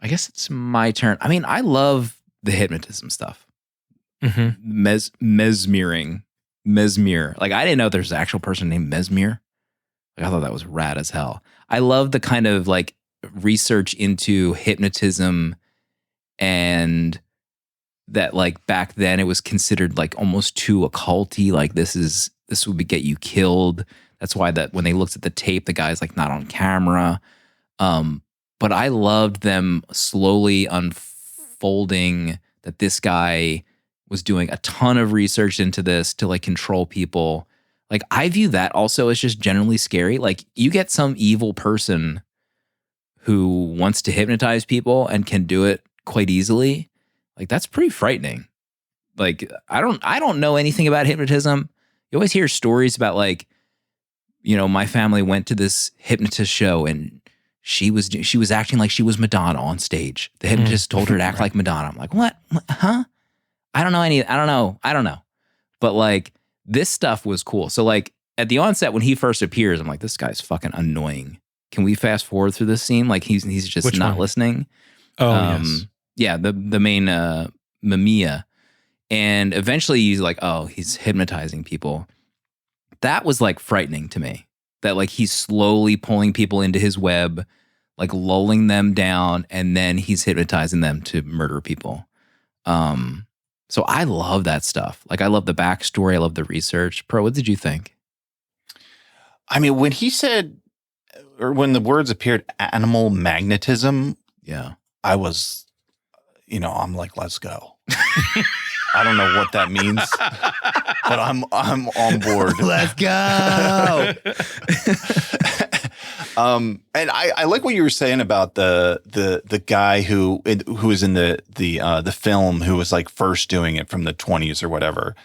[SPEAKER 1] I guess it's my turn. I mean, I love the hypnotism stuff.
[SPEAKER 2] Mm-hmm.
[SPEAKER 1] Mesmer. Like, I didn't know there's an actual person named Mesmer. Like, I thought that was rad as hell. I love the kind of, like, research into hypnotism, and that like back then it was considered like almost too occulty. Like this would get you killed. That's why that when they looked at the tape, the guy's like not on camera. But but I loved them slowly unfolding that this guy was doing a ton of research into this to like control people. Like I view that also as just generally scary. Like you get some evil person who wants to hypnotize people and can do it quite easily. Like that's pretty frightening. Like I don't know anything about hypnotism. You always hear stories about like, you know, my family went to this hypnotist show and she was acting like she was Madonna on stage. The hypnotist told her to act like Madonna. I'm like, what? Huh? I don't know. But like this stuff was cool. So like at the onset when he first appears, I'm like, this guy's fucking annoying. Can we fast forward through this scene? Like he's just
[SPEAKER 2] Which
[SPEAKER 1] not
[SPEAKER 2] one?
[SPEAKER 1] listening.
[SPEAKER 2] Oh, yes.
[SPEAKER 1] Yeah, the main Mamiya. And eventually he's like, oh, he's hypnotizing people. That was like frightening to me. That like he's slowly pulling people into his web, like lulling them down, and then he's hypnotizing them to murder people. So I love that stuff. Like I love the backstory. I love the research. Pro, what did you think?
[SPEAKER 3] I mean, when he said, or when the words appeared, animal magnetism,
[SPEAKER 1] Yeah.
[SPEAKER 3] I was, I'm like, let's go. I don't know what that means, but I'm on board.
[SPEAKER 1] Let's go.
[SPEAKER 3] And I like what you were saying about the guy who was in the film who was like first doing it from the 20s or whatever.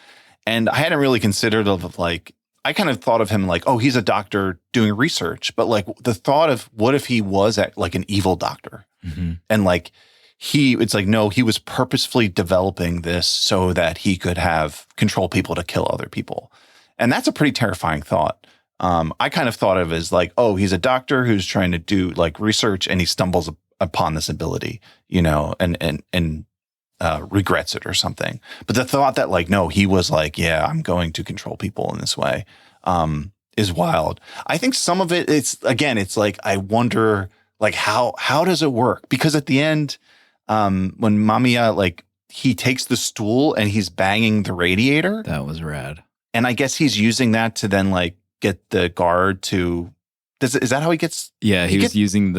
[SPEAKER 3] And I hadn't really considered of like, I kind of thought of him like, oh, he's a doctor doing research, but like the thought of what if he was like an evil doctor, and like it's like, no, he was purposefully developing this so that he could control people to kill other people. And that's a pretty terrifying thought. I kind of thought of it as like, oh, he's a doctor who's trying to do like research and he stumbles upon this ability, and regrets it or something. But the thought that like, no, he was like, yeah, I'm going to control people in this way, is wild. I think some of it, it's like, I wonder like, how does it work? Because at the end, when Mamiya, like he takes the stool and he's banging the radiator.
[SPEAKER 1] That was rad.
[SPEAKER 3] And I guess he's using that to then like get the guard to, is that how he gets?
[SPEAKER 1] Yeah. He was using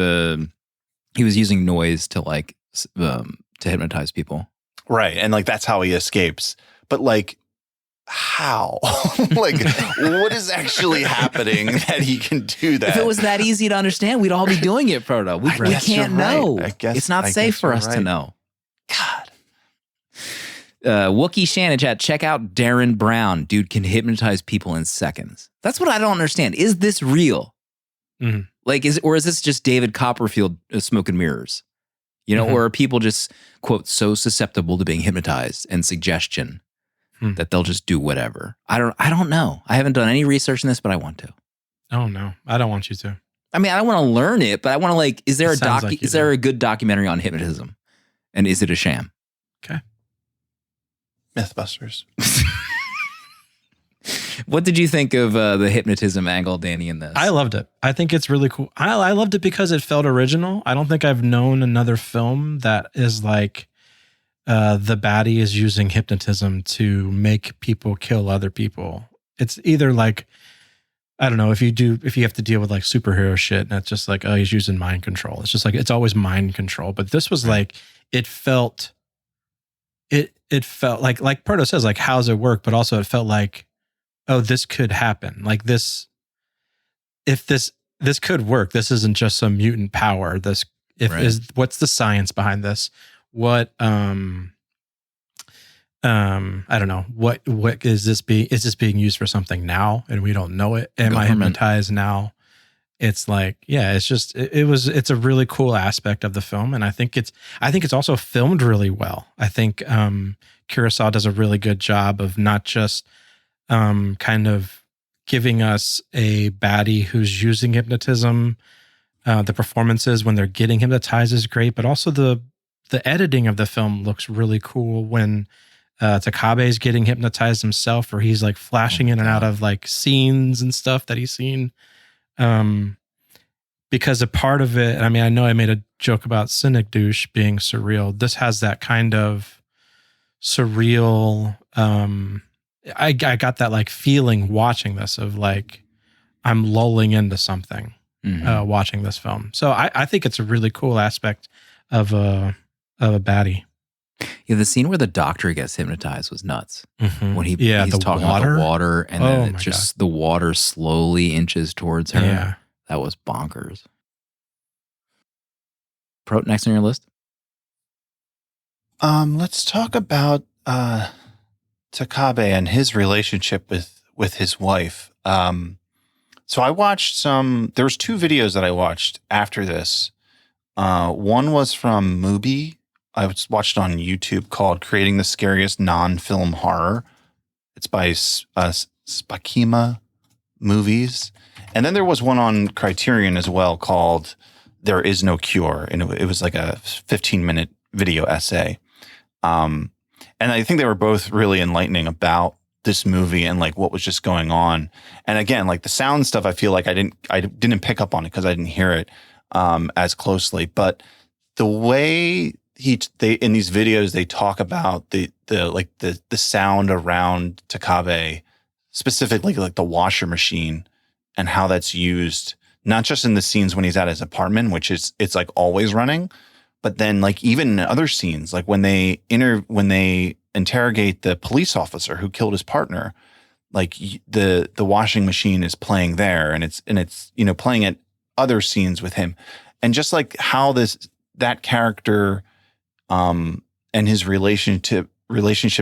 [SPEAKER 1] noise to like, to hypnotize people.
[SPEAKER 3] Right. And like, that's how he escapes. But like, how? Like, what is actually happening that he can do that?
[SPEAKER 1] If it was that easy to understand, we'd all be doing it, Proto. We can't know.
[SPEAKER 3] I guess
[SPEAKER 1] it's not safe for us to know. God. Wookie Shannon chat, check out Darren Brown. Dude can hypnotize people in seconds. That's what I don't understand. Is this real?
[SPEAKER 2] Mm-hmm.
[SPEAKER 1] Like, is this just David Copperfield smoke and mirrors? Or are people just, quote, so susceptible to being hypnotized and suggestion that they'll just do whatever? I don't know. I haven't done any research in this, but I want to.
[SPEAKER 2] Oh no, I don't want you to.
[SPEAKER 1] I mean, I don't want to learn it, but I want to like, is there
[SPEAKER 2] It
[SPEAKER 1] a good documentary on hypnotism? And is it a sham?
[SPEAKER 2] Okay.
[SPEAKER 3] Mythbusters.
[SPEAKER 1] What did you think of the hypnotism angle, Danny, in this?
[SPEAKER 2] I loved it. I think it's really cool. I loved it because it felt original. I don't think I've known another film that is like the baddie is using hypnotism to make people kill other people. It's either like, I don't know, if you have to deal with like superhero shit and it's just like, oh, he's using mind control. It's just like, it's always mind control. But this was like, it felt like Proto says, like, how's it work? But also it felt like, oh, this could happen. Like this could work. This isn't just some mutant power. What's the science behind this? What, I don't know. What is this being used for something now and we don't know it? Am I hypnotized now? It's like, yeah, it's just, it's a really cool aspect of the film. And I think it's also filmed really well. I think, Kurosawa does a really good job of not just, kind of giving us a baddie who's using hypnotism. The performances when they're getting hypnotized is great, but also the editing of the film looks really cool when Takabe's getting hypnotized himself, or he's like flashing in and out of like scenes and stuff that he's seen. Because a part of it, I mean, I know I made a joke about Cynic Douche being surreal. This has that kind of surreal, I got that like feeling watching this of like, I'm lulling into something. watching this film. So I think it's a really cool aspect of a baddie.
[SPEAKER 1] Yeah, the scene where the doctor gets hypnotized was nuts. When he's talking about the water, and then the water slowly inches towards her.
[SPEAKER 2] Yeah.
[SPEAKER 1] That was bonkers. Pro, next on your list?
[SPEAKER 3] Let's talk about Takabe and his relationship with his wife. So I watched there was 2 videos that I watched after this. One was from Mubi. I watched it on YouTube called Creating the Scariest Non-Film Horror. It's by Spakima Movies. And then there was one on Criterion as well called There Is No Cure. And it was like a 15-minute video essay. And I think they were both really enlightening about this movie and like what was just going on. And again, like the sound stuff, I feel like I didn't pick up on it because I didn't hear it as closely. But the way they in these videos they talk about the sound around Takabe, specifically like the washer machine and how that's used, not just in the scenes when he's at his apartment, which it's like always running, but then like even in other scenes, like when they interrogate the police officer who killed his partner, like the washing machine is playing there, and it's playing at other scenes with him, and just like how that character and his relationship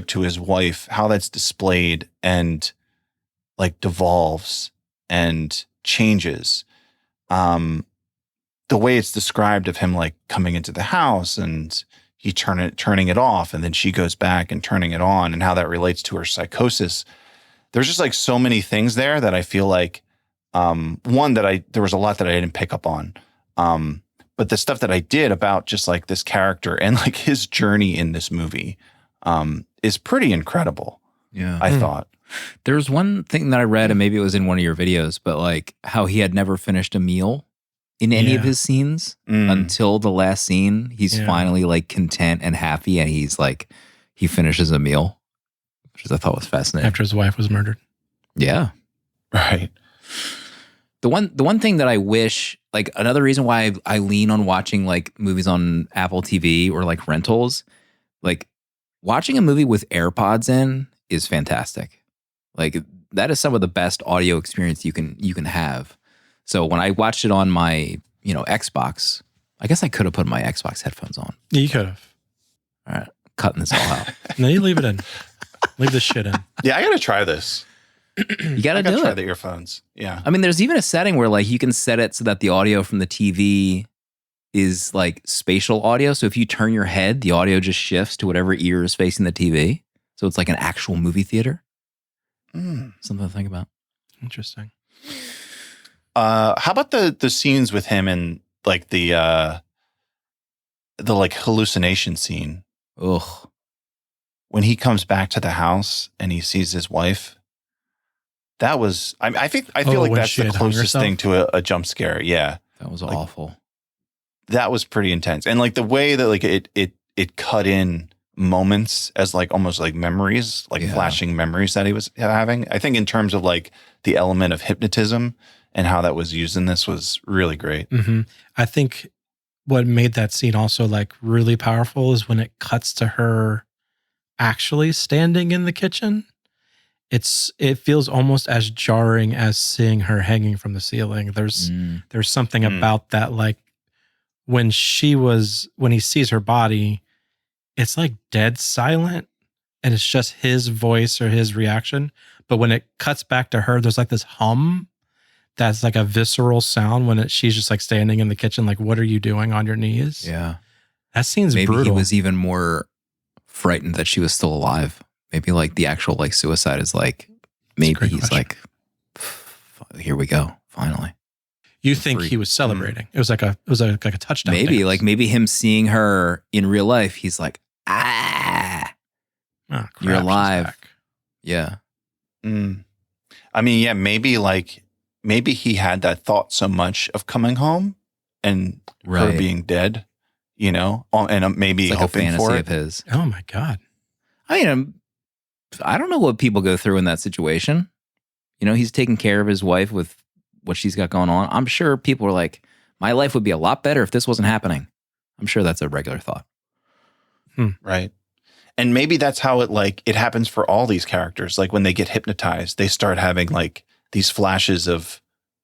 [SPEAKER 3] to his wife, how that's displayed and like devolves and changes. The way it's described of him like coming into the house and he turning it off, and then she goes back and turning it on, and how that relates to her psychosis. There's just like so many things there that I feel like there was a lot that I didn't pick up on. But the stuff that I did about just like this character and like his journey in this movie is pretty incredible.
[SPEAKER 1] Yeah.
[SPEAKER 3] I thought.
[SPEAKER 1] There's one thing that I read, and maybe it was in one of your videos, but like how he had never finished a meal in any of his scenes until the last scene. He's finally like content and happy, and he's like, he finishes a meal, which I thought was fascinating.
[SPEAKER 2] After his wife was murdered.
[SPEAKER 1] Yeah.
[SPEAKER 3] Right.
[SPEAKER 1] The one thing that I wish, like another reason why I lean on watching like movies on Apple TV or like rentals, like watching a movie with AirPods in is fantastic. Like that is some of the best audio experience you can have. So when I watched it on my, Xbox, I guess I could have put my Xbox headphones on.
[SPEAKER 2] Yeah, you could have.
[SPEAKER 1] All right, cutting this all out.
[SPEAKER 2] No, you leave it in. Leave this shit in.
[SPEAKER 3] Yeah, I got to try this.
[SPEAKER 1] You got to do
[SPEAKER 3] try
[SPEAKER 1] it.
[SPEAKER 3] the earphones. Yeah.
[SPEAKER 1] I mean, there's even a setting where like you can set it so that the audio from the TV is like spatial audio. So if you turn your head, the audio just shifts to whatever ear is facing the TV. So it's like an actual movie theater. Something to think about.
[SPEAKER 2] Interesting.
[SPEAKER 3] How about the scenes with him and like the like hallucination scene?
[SPEAKER 1] Ugh.
[SPEAKER 3] When he comes back to the house and he sees his wife. That was, I feel like that's the closest thing to a jump scare. Yeah.
[SPEAKER 1] That was
[SPEAKER 3] like,
[SPEAKER 1] awful.
[SPEAKER 3] That was pretty intense. And like the way that like it cut in moments as like almost like memories, like flashing memories that he was having. I think in terms of like the element of hypnotism and how that was used in this was really great.
[SPEAKER 2] Mm-hmm. I think what made that scene also like really powerful is when it cuts to her actually standing in the kitchen. It feels almost as jarring as seeing her hanging from the ceiling. There's something about that, like when he sees her body, it's like dead silent, and it's just his voice or his reaction. But when it cuts back to her, there's like this hum that's like a visceral sound when she's just like standing in the kitchen, like, what are you doing on your knees?
[SPEAKER 1] Yeah.
[SPEAKER 2] That scene's
[SPEAKER 1] Maybe
[SPEAKER 2] brutal.
[SPEAKER 1] he was even more frightened that she was still alive. Maybe like the actual like suicide is like, maybe he's like, here we go, finally.
[SPEAKER 2] You think he was celebrating? It was like a touchdown.
[SPEAKER 1] Maybe
[SPEAKER 2] dance.
[SPEAKER 1] like maybe him seeing her in real life, he's like,
[SPEAKER 2] crap,
[SPEAKER 1] you're alive.
[SPEAKER 2] back.
[SPEAKER 1] Yeah.
[SPEAKER 3] I mean, yeah, maybe he had that thought so much of coming home and her being dead, and maybe
[SPEAKER 1] it's like
[SPEAKER 3] hoping
[SPEAKER 1] a fantasy
[SPEAKER 3] for it.
[SPEAKER 1] of his.
[SPEAKER 2] Oh my God.
[SPEAKER 1] I mean, I don't know what people go through in that situation. He's taking care of his wife with, what she's got going on. I'm sure people are like, my life would be a lot better if this wasn't happening. I'm sure that's a regular thought.
[SPEAKER 3] Right. And maybe that's how it happens for all these characters. Like when they get hypnotized, they start having like these flashes of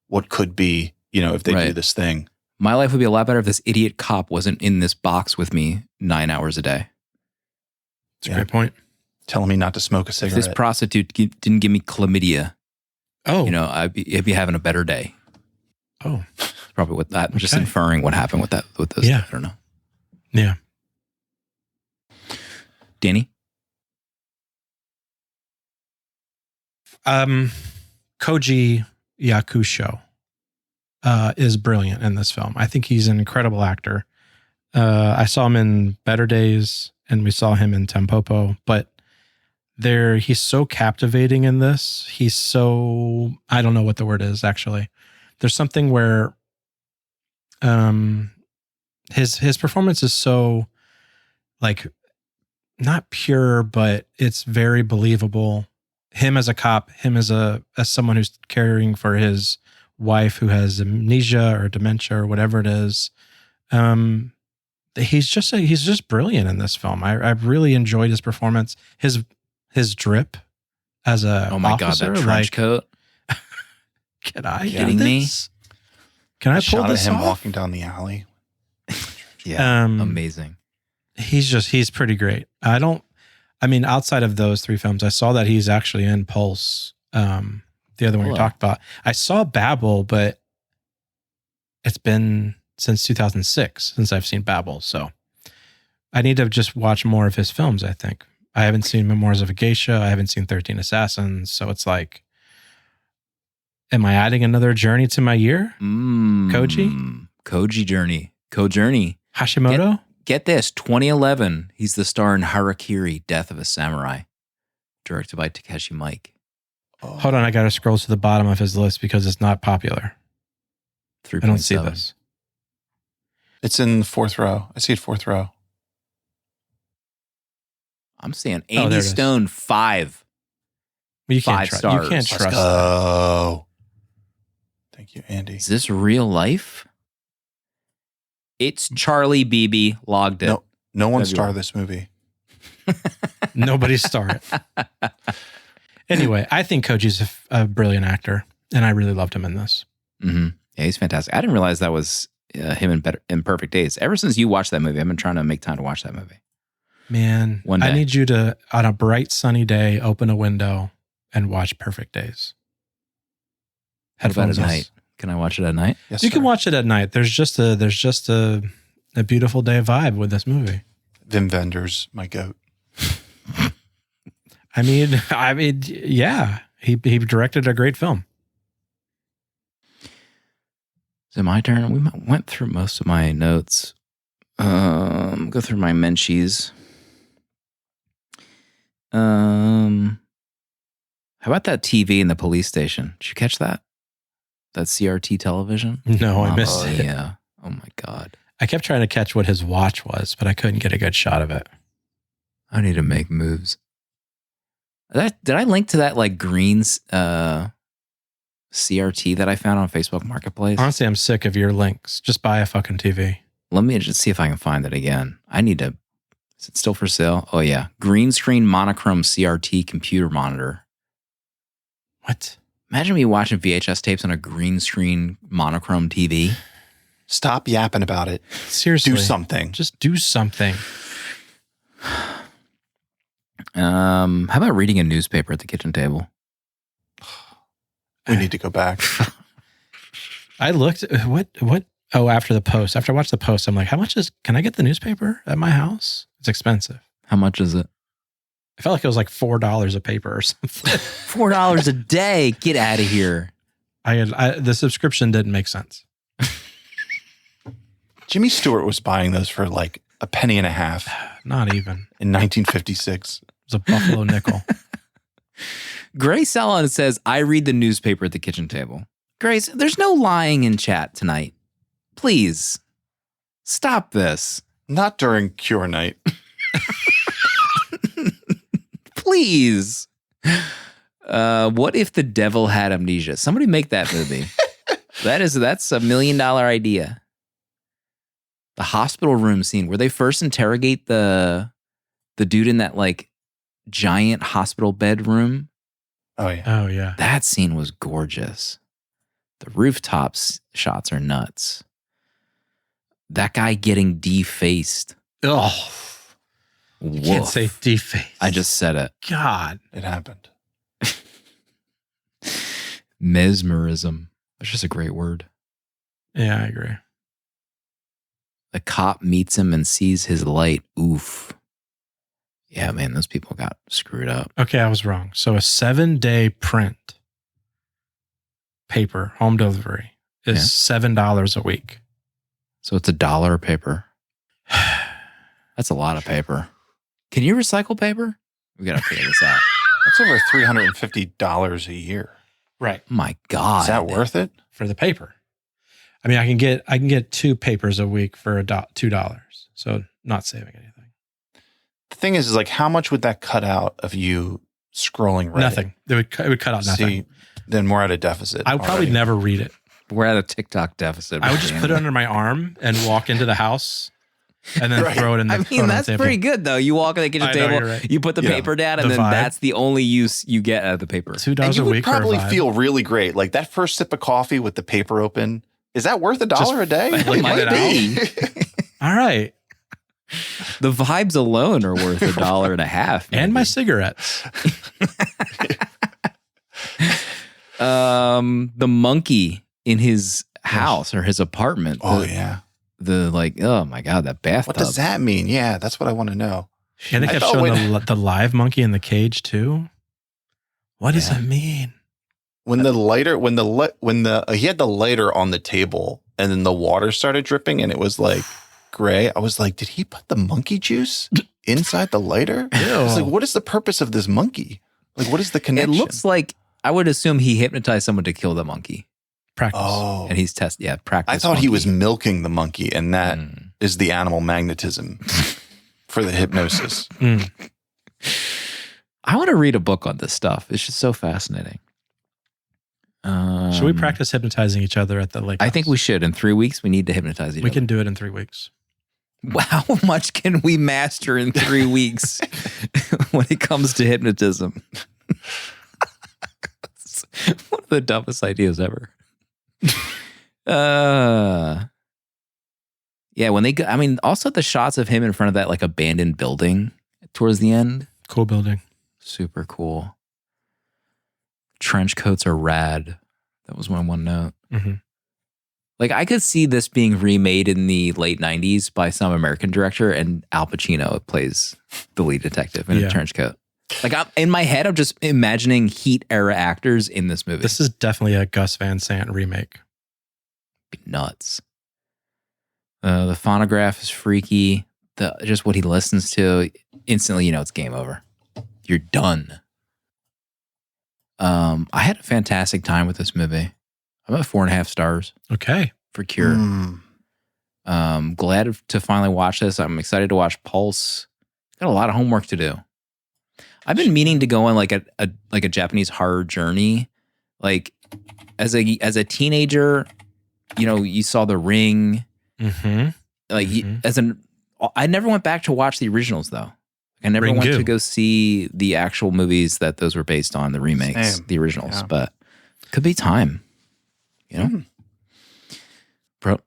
[SPEAKER 3] what could be, if they do this thing.
[SPEAKER 1] My life would be a lot better if this idiot cop wasn't in this box with me 9 hours a day.
[SPEAKER 2] That's a great point.
[SPEAKER 3] Telling me not to smoke a
[SPEAKER 1] If
[SPEAKER 3] cigarette.
[SPEAKER 1] this prostitute didn't give me chlamydia,
[SPEAKER 2] Oh,
[SPEAKER 1] I'd be having a better day.
[SPEAKER 2] oh,
[SPEAKER 1] Probably with that. I'm just
[SPEAKER 2] Okay.
[SPEAKER 1] inferring what happened with that. With those.
[SPEAKER 2] Yeah.
[SPEAKER 1] I don't know.
[SPEAKER 2] yeah.
[SPEAKER 1] Danny?
[SPEAKER 2] Koji Yakusho is brilliant in this film. I think he's an incredible actor. I saw him in Better Days, and we saw him in Tampopo, but he's so captivating in this. He's so, I don't know what the word is actually. There's something where his performance is so like not pure, but it's very believable. Him as a cop, him as someone who's caring for his wife who has amnesia or dementia or whatever it is. He's just brilliant in this film. I really enjoyed his performance. His drip as a
[SPEAKER 1] Oh my
[SPEAKER 2] officer,
[SPEAKER 1] God, that trench coat.
[SPEAKER 2] Can I
[SPEAKER 1] Kidding
[SPEAKER 2] do
[SPEAKER 1] me?
[SPEAKER 2] this? Can I pull
[SPEAKER 3] Shot of
[SPEAKER 2] this
[SPEAKER 3] him
[SPEAKER 2] off?
[SPEAKER 3] walking down the alley.
[SPEAKER 1] Amazing.
[SPEAKER 2] He's pretty great. Outside of those three films, I saw that he's actually in Pulse. The other one you talked about. I saw Babel, but it's been since 2006 since I've seen Babel. So I need to just watch more of his films, I think. I haven't seen Memoirs of a Geisha. I haven't seen 13 Assassins. So it's like, am I adding another journey to my year?
[SPEAKER 1] Koji Journey.
[SPEAKER 2] Hashimoto?
[SPEAKER 1] Get this, 2011, he's the star in Harakiri, Death of a Samurai, directed by Takeshi Miike.
[SPEAKER 2] Hold on, I got to scroll to the bottom of his list because it's not popular.
[SPEAKER 1] 3.7.
[SPEAKER 2] I don't see this.
[SPEAKER 3] It's in the fourth row. I see it fourth row.
[SPEAKER 1] I'm seeing
[SPEAKER 2] there
[SPEAKER 1] Andy
[SPEAKER 2] it is.
[SPEAKER 1] Stone 5.
[SPEAKER 2] You can't
[SPEAKER 1] 5
[SPEAKER 2] trust.
[SPEAKER 1] stars.
[SPEAKER 2] You can't
[SPEAKER 1] Let's
[SPEAKER 2] trust.
[SPEAKER 3] Oh. Thank you, Andy.
[SPEAKER 1] Is this real life? It's Charlie Beebe logged it.
[SPEAKER 3] No one
[SPEAKER 1] February.
[SPEAKER 3] star this movie.
[SPEAKER 2] Nobody's star it. Anyway, I think Koji's a brilliant actor, and I really loved him in this.
[SPEAKER 1] Mm-hmm. Yeah, he's fantastic. I didn't realize that was him in Perfect Days. Ever since you watched that movie, I've been trying to make time to watch that movie.
[SPEAKER 2] Man,
[SPEAKER 1] One day.
[SPEAKER 2] I need you to, on a bright sunny day, open a window and watch Perfect Days.
[SPEAKER 1] How about
[SPEAKER 2] Headphones
[SPEAKER 1] at
[SPEAKER 2] on.
[SPEAKER 1] night? Can I watch it at night?
[SPEAKER 3] Yes,
[SPEAKER 2] You
[SPEAKER 3] sir.
[SPEAKER 2] can watch it at night. There's just a beautiful day vibe with this movie.
[SPEAKER 3] Vim Vendors, my goat.
[SPEAKER 2] I mean, yeah, he directed a great film.
[SPEAKER 1] Is it my turn? We went through most of my notes. Go through my Menchies. How about that TV in the police station? Did you catch that? That CRT television?
[SPEAKER 2] No, I missed it.
[SPEAKER 1] Yeah. Oh my God.
[SPEAKER 2] I kept trying to catch what his watch was, but I couldn't get a good shot of it.
[SPEAKER 1] I need to make moves. Did I link to that like Green's CRT that I found on Facebook Marketplace?
[SPEAKER 2] Honestly, I'm sick of your links. Just buy a fucking TV.
[SPEAKER 1] Let me just see if I can find it again. I need to. Is it still for sale? Oh yeah, green screen monochrome CRT computer monitor.
[SPEAKER 2] What?
[SPEAKER 1] Imagine me watching VHS tapes on a green screen monochrome TV.
[SPEAKER 3] Stop yapping about it.
[SPEAKER 2] Seriously.
[SPEAKER 3] Do something.
[SPEAKER 2] Just do something.
[SPEAKER 1] How about reading a newspaper at the kitchen table?
[SPEAKER 3] We need to go back.
[SPEAKER 2] I looked, what? Oh, after the post. After I watched the post, I'm like, can I get the newspaper at my house? It's expensive.
[SPEAKER 1] How much is it?
[SPEAKER 2] I felt like it was like $4 a paper or something.
[SPEAKER 1] $4 a day. Get out of here.
[SPEAKER 2] The subscription didn't make sense.
[SPEAKER 3] Jimmy Stewart was buying those for like a penny and a half
[SPEAKER 2] Not even.
[SPEAKER 3] in 1956.
[SPEAKER 2] It was a Buffalo nickel.
[SPEAKER 1] Grace Salon says, I read the newspaper at the kitchen table. Grace, there's no lying in chat tonight. Please stop this.
[SPEAKER 3] Not during Cure Night.
[SPEAKER 1] Please. What if the devil had amnesia? Somebody make that movie. That's $1 million idea. The hospital room scene where they first interrogate the dude in that like giant hospital bedroom.
[SPEAKER 3] Oh yeah.
[SPEAKER 2] Oh yeah.
[SPEAKER 1] That scene was gorgeous. The rooftops shots are nuts. That guy getting defaced.
[SPEAKER 2] Oh, you can't say defaced.
[SPEAKER 1] I just said it.
[SPEAKER 2] God,
[SPEAKER 3] It happened.
[SPEAKER 1] Mesmerism. That's just a great word.
[SPEAKER 2] Yeah, I agree.
[SPEAKER 1] The cop meets him and sees his light. Oof. Yeah, man, those people got screwed up.
[SPEAKER 2] Okay, I was wrong. So a 7-day print paper home delivery is $7 a week.
[SPEAKER 1] So it's $1 a paper. That's a lot of paper. Can you recycle paper? We got to figure this out.
[SPEAKER 3] That's over $350 a year.
[SPEAKER 2] Right.
[SPEAKER 1] My God.
[SPEAKER 3] Is that worth it?
[SPEAKER 2] For the paper. I mean, I can get 2 papers a week for $2. So not saving anything.
[SPEAKER 3] The thing is like, how much would that cut out of you scrolling Reddit?
[SPEAKER 2] Nothing. It would cut out nothing.
[SPEAKER 3] See, then we're at a deficit.
[SPEAKER 2] I would probably never read it.
[SPEAKER 1] We're at a TikTok deficit.
[SPEAKER 2] I would just put it under my arm and walk into the house and then throw it in the
[SPEAKER 1] I mean, that's pretty good, though. You walk on the kitchen table,
[SPEAKER 2] right.
[SPEAKER 1] you put the paper down, and then that's the only use you get out of the paper.
[SPEAKER 2] $2
[SPEAKER 3] and you
[SPEAKER 2] a
[SPEAKER 3] would
[SPEAKER 2] week
[SPEAKER 3] probably
[SPEAKER 2] for a vibe.
[SPEAKER 3] feel really great. Like that first sip of coffee with the paper open. Is that worth $1 a day?
[SPEAKER 2] It might be. All right.
[SPEAKER 1] The vibes alone are worth $1.50.
[SPEAKER 2] And my cigarettes.
[SPEAKER 1] The monkey in his house or his apartment.
[SPEAKER 3] Oh yeah.
[SPEAKER 1] The like, oh my God, that bathtub.
[SPEAKER 3] What does that mean? Yeah, that's what I want to know.
[SPEAKER 2] And they kept showing the live monkey in the cage too. What does that mean?
[SPEAKER 3] When he had the lighter on the table and then the water started dripping and it was like gray. I was like, did he put the monkey juice inside the lighter? I was like, what is the purpose of this monkey? Like, what is the connection?
[SPEAKER 1] It looks like, I would assume he hypnotized someone to kill the monkey.
[SPEAKER 2] Practice.
[SPEAKER 3] Oh.
[SPEAKER 1] And he's practice.
[SPEAKER 3] I thought he was milking the monkey, and that is the animal magnetism for the hypnosis.
[SPEAKER 1] I want to read a book on this stuff. It's just so fascinating.
[SPEAKER 2] Should we practice hypnotizing each other at the lake house?
[SPEAKER 1] I think we should. In 3 weeks, we need to hypnotize each other.
[SPEAKER 2] We can do it in 3 weeks.
[SPEAKER 1] How much can we master in 3 weeks when it comes to hypnotism? One of the dumbest ideas ever. Yeah, when they go, I mean, also the shots of him in front of that like abandoned building towards the end.
[SPEAKER 2] Cool building.
[SPEAKER 1] Super cool. Trench coats are rad. That was my one note.
[SPEAKER 2] Mm-hmm.
[SPEAKER 1] Like, I could see this being remade in the late 90s by some American director, and Al Pacino plays the lead detective in a trench coat. Like, in my head, I'm just imagining Heat era actors in this movie.
[SPEAKER 2] This is definitely a Gus Van Sant remake.
[SPEAKER 1] Be nuts. The phonograph is freaky. Just what he listens to, instantly, you know, it's game over. You're done. I had a fantastic time with this movie. I'm at 4.5 stars.
[SPEAKER 2] Okay.
[SPEAKER 1] For Cure. Glad to finally watch this. I'm excited to watch Pulse. Got a lot of homework to do. I've been meaning to go on like a Japanese horror journey. Like as a teenager, you know, you saw The Ring.
[SPEAKER 2] Mm-hmm.
[SPEAKER 1] Like I never went back to watch the originals though. I never went to go see the actual movies that those were based on, the remakes, the originals. Yeah. But could be time. You know? Bro.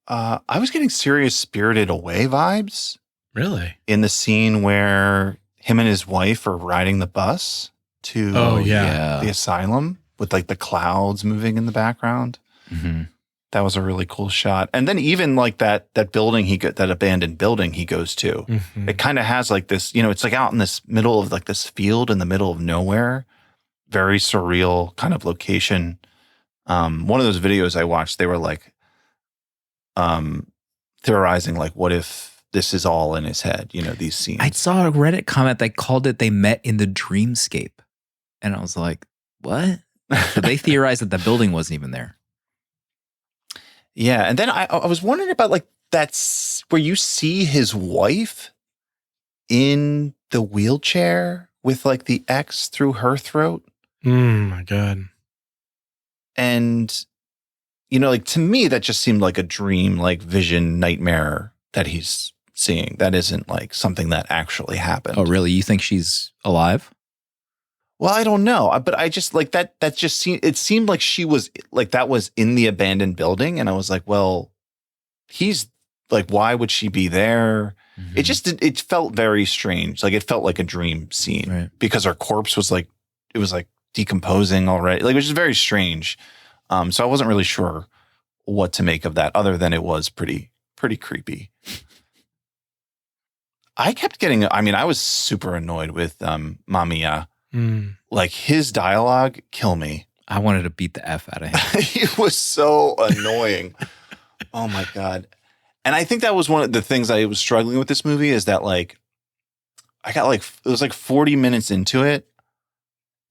[SPEAKER 3] I was getting serious Spirited Away vibes.
[SPEAKER 2] Really?
[SPEAKER 3] In the scene where him and his wife are riding the bus to the asylum with like the clouds moving in the background.
[SPEAKER 1] Mm-hmm.
[SPEAKER 3] That was a really cool shot. And then even like that building that abandoned building he goes to, it kind of has like this, you know, it's like out in this middle of like this field in the middle of nowhere. Very surreal kind of location. One of those videos I watched, they were like theorizing like, what if this is all in his head, you know, these scenes.
[SPEAKER 1] I saw a Reddit comment that called it they met in the dreamscape. And I was like, what? So they theorized that the building wasn't even there.
[SPEAKER 3] Yeah. And then I was wondering about like that's where you see his wife in the wheelchair with like the X through her throat.
[SPEAKER 2] My God.
[SPEAKER 3] And, you know, like to me, that just seemed like a dream, like vision, nightmare that he's seeing. That isn't like something that actually happened.
[SPEAKER 1] Oh, really? You think she's alive?
[SPEAKER 3] Well, I don't know, but I just like that just it seemed like she was like, that was in the abandoned building. And I was like, well, he's like, why would she be there?
[SPEAKER 1] Mm-hmm.
[SPEAKER 3] It felt very strange. Like it felt like a dream scene,
[SPEAKER 1] right,
[SPEAKER 3] because her corpse was like, it was like decomposing already. Like it was just very strange. So I wasn't really sure what to make of that, other than it was pretty creepy. I kept getting, I mean, I was super annoyed with Mamiya. Like his dialogue, kill me.
[SPEAKER 1] I wanted to beat the F out of him.
[SPEAKER 3] He was so annoying. Oh my God. And I think that was one of the things I was struggling with this movie, is that like, I got like, it was like 40 minutes into it.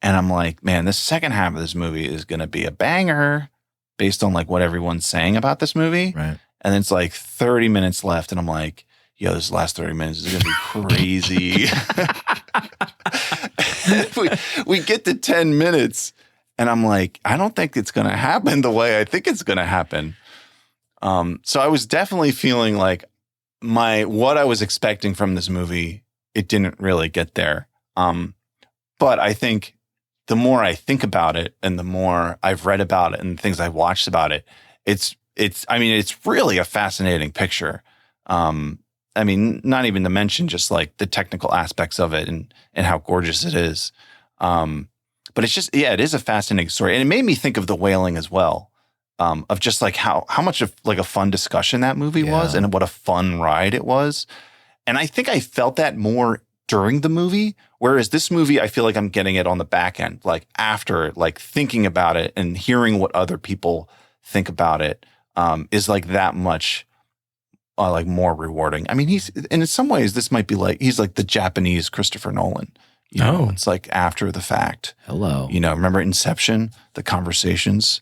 [SPEAKER 3] And I'm like, man, the second half of this movie is going to be a banger based on like what everyone's saying about this movie.
[SPEAKER 1] Right.
[SPEAKER 3] And it's like 30 minutes left. And I'm like, yo, this last 30 minutes is going to be crazy. we get to 10 minutes and I'm like, I don't think it's going to happen the way I think it's going to happen. So I was definitely feeling like what I was expecting from this movie, it didn't really get there. But I think the more I think about it and the more I've read about it and things I've watched about it, it's really a fascinating picture. I mean, not even to mention just like the technical aspects of it and how gorgeous it is. But it's just, it is a fascinating story. And it made me think of The Wailing as well, of just like how much of like a fun discussion that movie was and what a fun ride it was. And I think I felt that more during the movie, whereas this movie, I feel like I'm getting it on the back end, like after, like thinking about it and hearing what other people think about it, is like that much like more rewarding. I mean, in some ways, this might be like, he's like the Japanese Christopher Nolan. You know, it's like after the fact.
[SPEAKER 1] Hello.
[SPEAKER 3] You know, remember Inception, the conversations?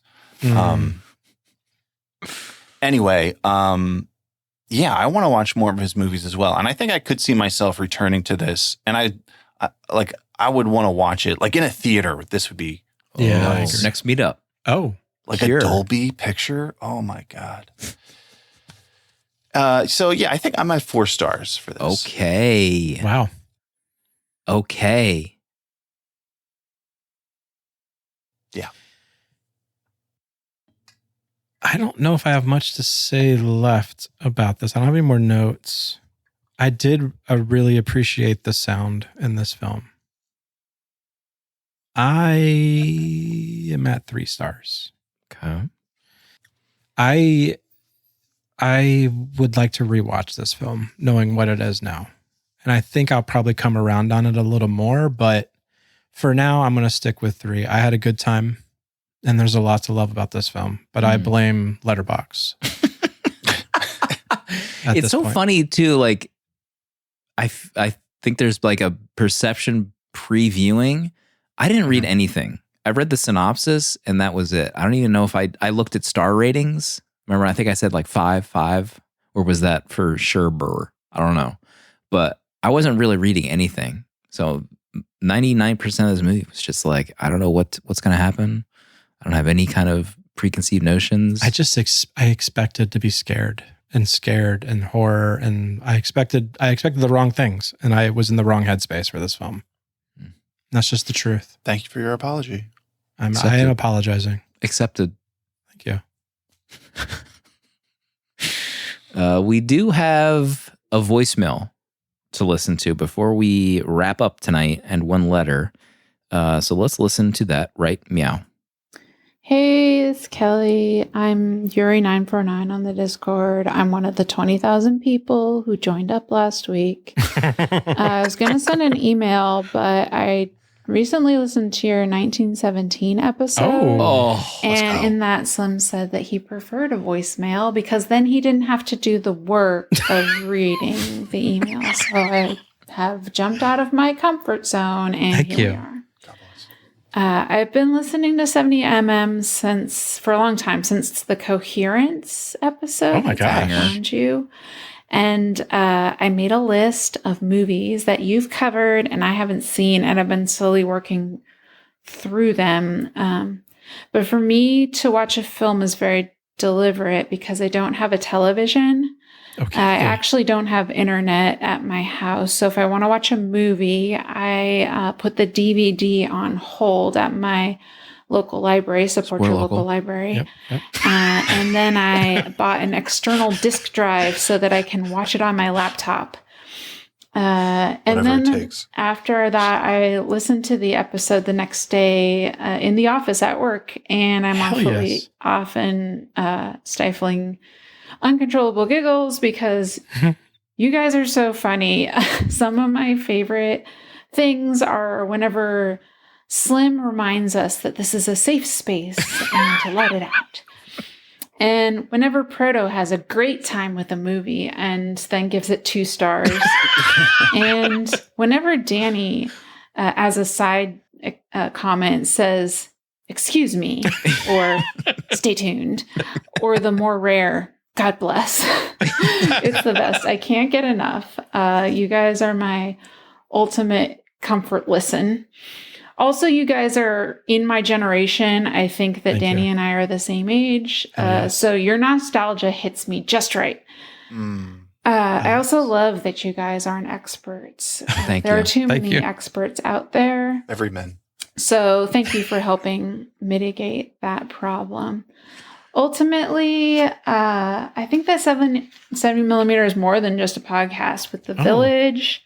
[SPEAKER 3] Anyway, yeah, I want to watch more of his movies as well. And I think I could see myself returning to this. And I would want to watch it like in a theater. This would be
[SPEAKER 1] nice. Next meetup.
[SPEAKER 2] Oh,
[SPEAKER 3] like a Dolby picture. Oh my God. So yeah, I think I'm at 4 stars for this.
[SPEAKER 1] Okay.
[SPEAKER 2] Wow.
[SPEAKER 1] Okay.
[SPEAKER 3] Yeah.
[SPEAKER 2] I don't know if I have much to say left about this. I don't have any more notes. I did really appreciate the sound in this film. I am at 3 stars.
[SPEAKER 1] Okay.
[SPEAKER 2] I would like to rewatch this film, knowing what it is now. And I think I'll probably come around on it a little more, but for now, I'm going to stick with 3. I had a good time, and there's a lot to love about this film, but I blame Letterboxd.
[SPEAKER 1] It's so funny too. Like, I think there's like a perception previewing. I didn't read anything. I read the synopsis, and that was it. I don't even know if I looked at star ratings. Remember, I think I said like 5, or was that for Sherber? I don't know, but I wasn't really reading anything. So 99% of this movie was just like, I don't know what's going to happen. I don't have any kind of preconceived notions.
[SPEAKER 2] I expected to be scared and horror, and I expected the wrong things, and I was in the wrong headspace for this film. That's just the truth.
[SPEAKER 3] Thank you for your apology.
[SPEAKER 2] I am apologizing.
[SPEAKER 1] Accepted.
[SPEAKER 2] Thank you.
[SPEAKER 1] We do have a voicemail to listen to before we wrap up tonight, and one letter. So let's listen to that right meow.
[SPEAKER 5] Hey, it's Kelly. I'm Yuri949 on the Discord. I'm one of the 20,000 people who joined up last week. I was going to send an email, but I recently listened to your 1917 episode. And in that, Slim said that he preferred a voicemail because then he didn't have to do the work of reading the email. So I have jumped out of my comfort zone, and here we are. I've been listening to 70mm for a long time, since the Coherence episode.
[SPEAKER 2] Oh my gosh.
[SPEAKER 5] I found you. And I made a list of movies that you've covered and I haven't seen, and I've been slowly working through them. But for me to watch a film is very deliberate because I don't have a television.
[SPEAKER 2] Okay.
[SPEAKER 5] I actually don't have internet at my house. So if I want to watch a movie, I put the DVD on hold at my local library, support your local library.
[SPEAKER 2] Yep.
[SPEAKER 5] And then I bought an external disk drive so that I can watch it on my laptop. And
[SPEAKER 3] Whatever
[SPEAKER 5] then
[SPEAKER 3] it takes.
[SPEAKER 5] after that, I listened to the episode the next day in the office at work, and I'm often stifling uncontrollable giggles because you guys are so funny. Some of my favorite things are whenever Slim reminds us that this is a safe space and to let it out. And whenever Proto has a great time with a movie and then gives it 2 stars. And whenever Danny, as a side comment, says, "Excuse me," or "Stay tuned," or the more rare, "God bless." It's the best. I can't get enough. You guys are my ultimate comfort listen. Also, you guys are in my generation. I think that Danny and I are the same age. So your nostalgia hits me just right. I also love that you guys aren't experts. There are too many experts out there.
[SPEAKER 3] Everyman.
[SPEAKER 5] So thank you for helping mitigate that problem. Ultimately, I think that 70 millimeter is more than just a podcast. With the village,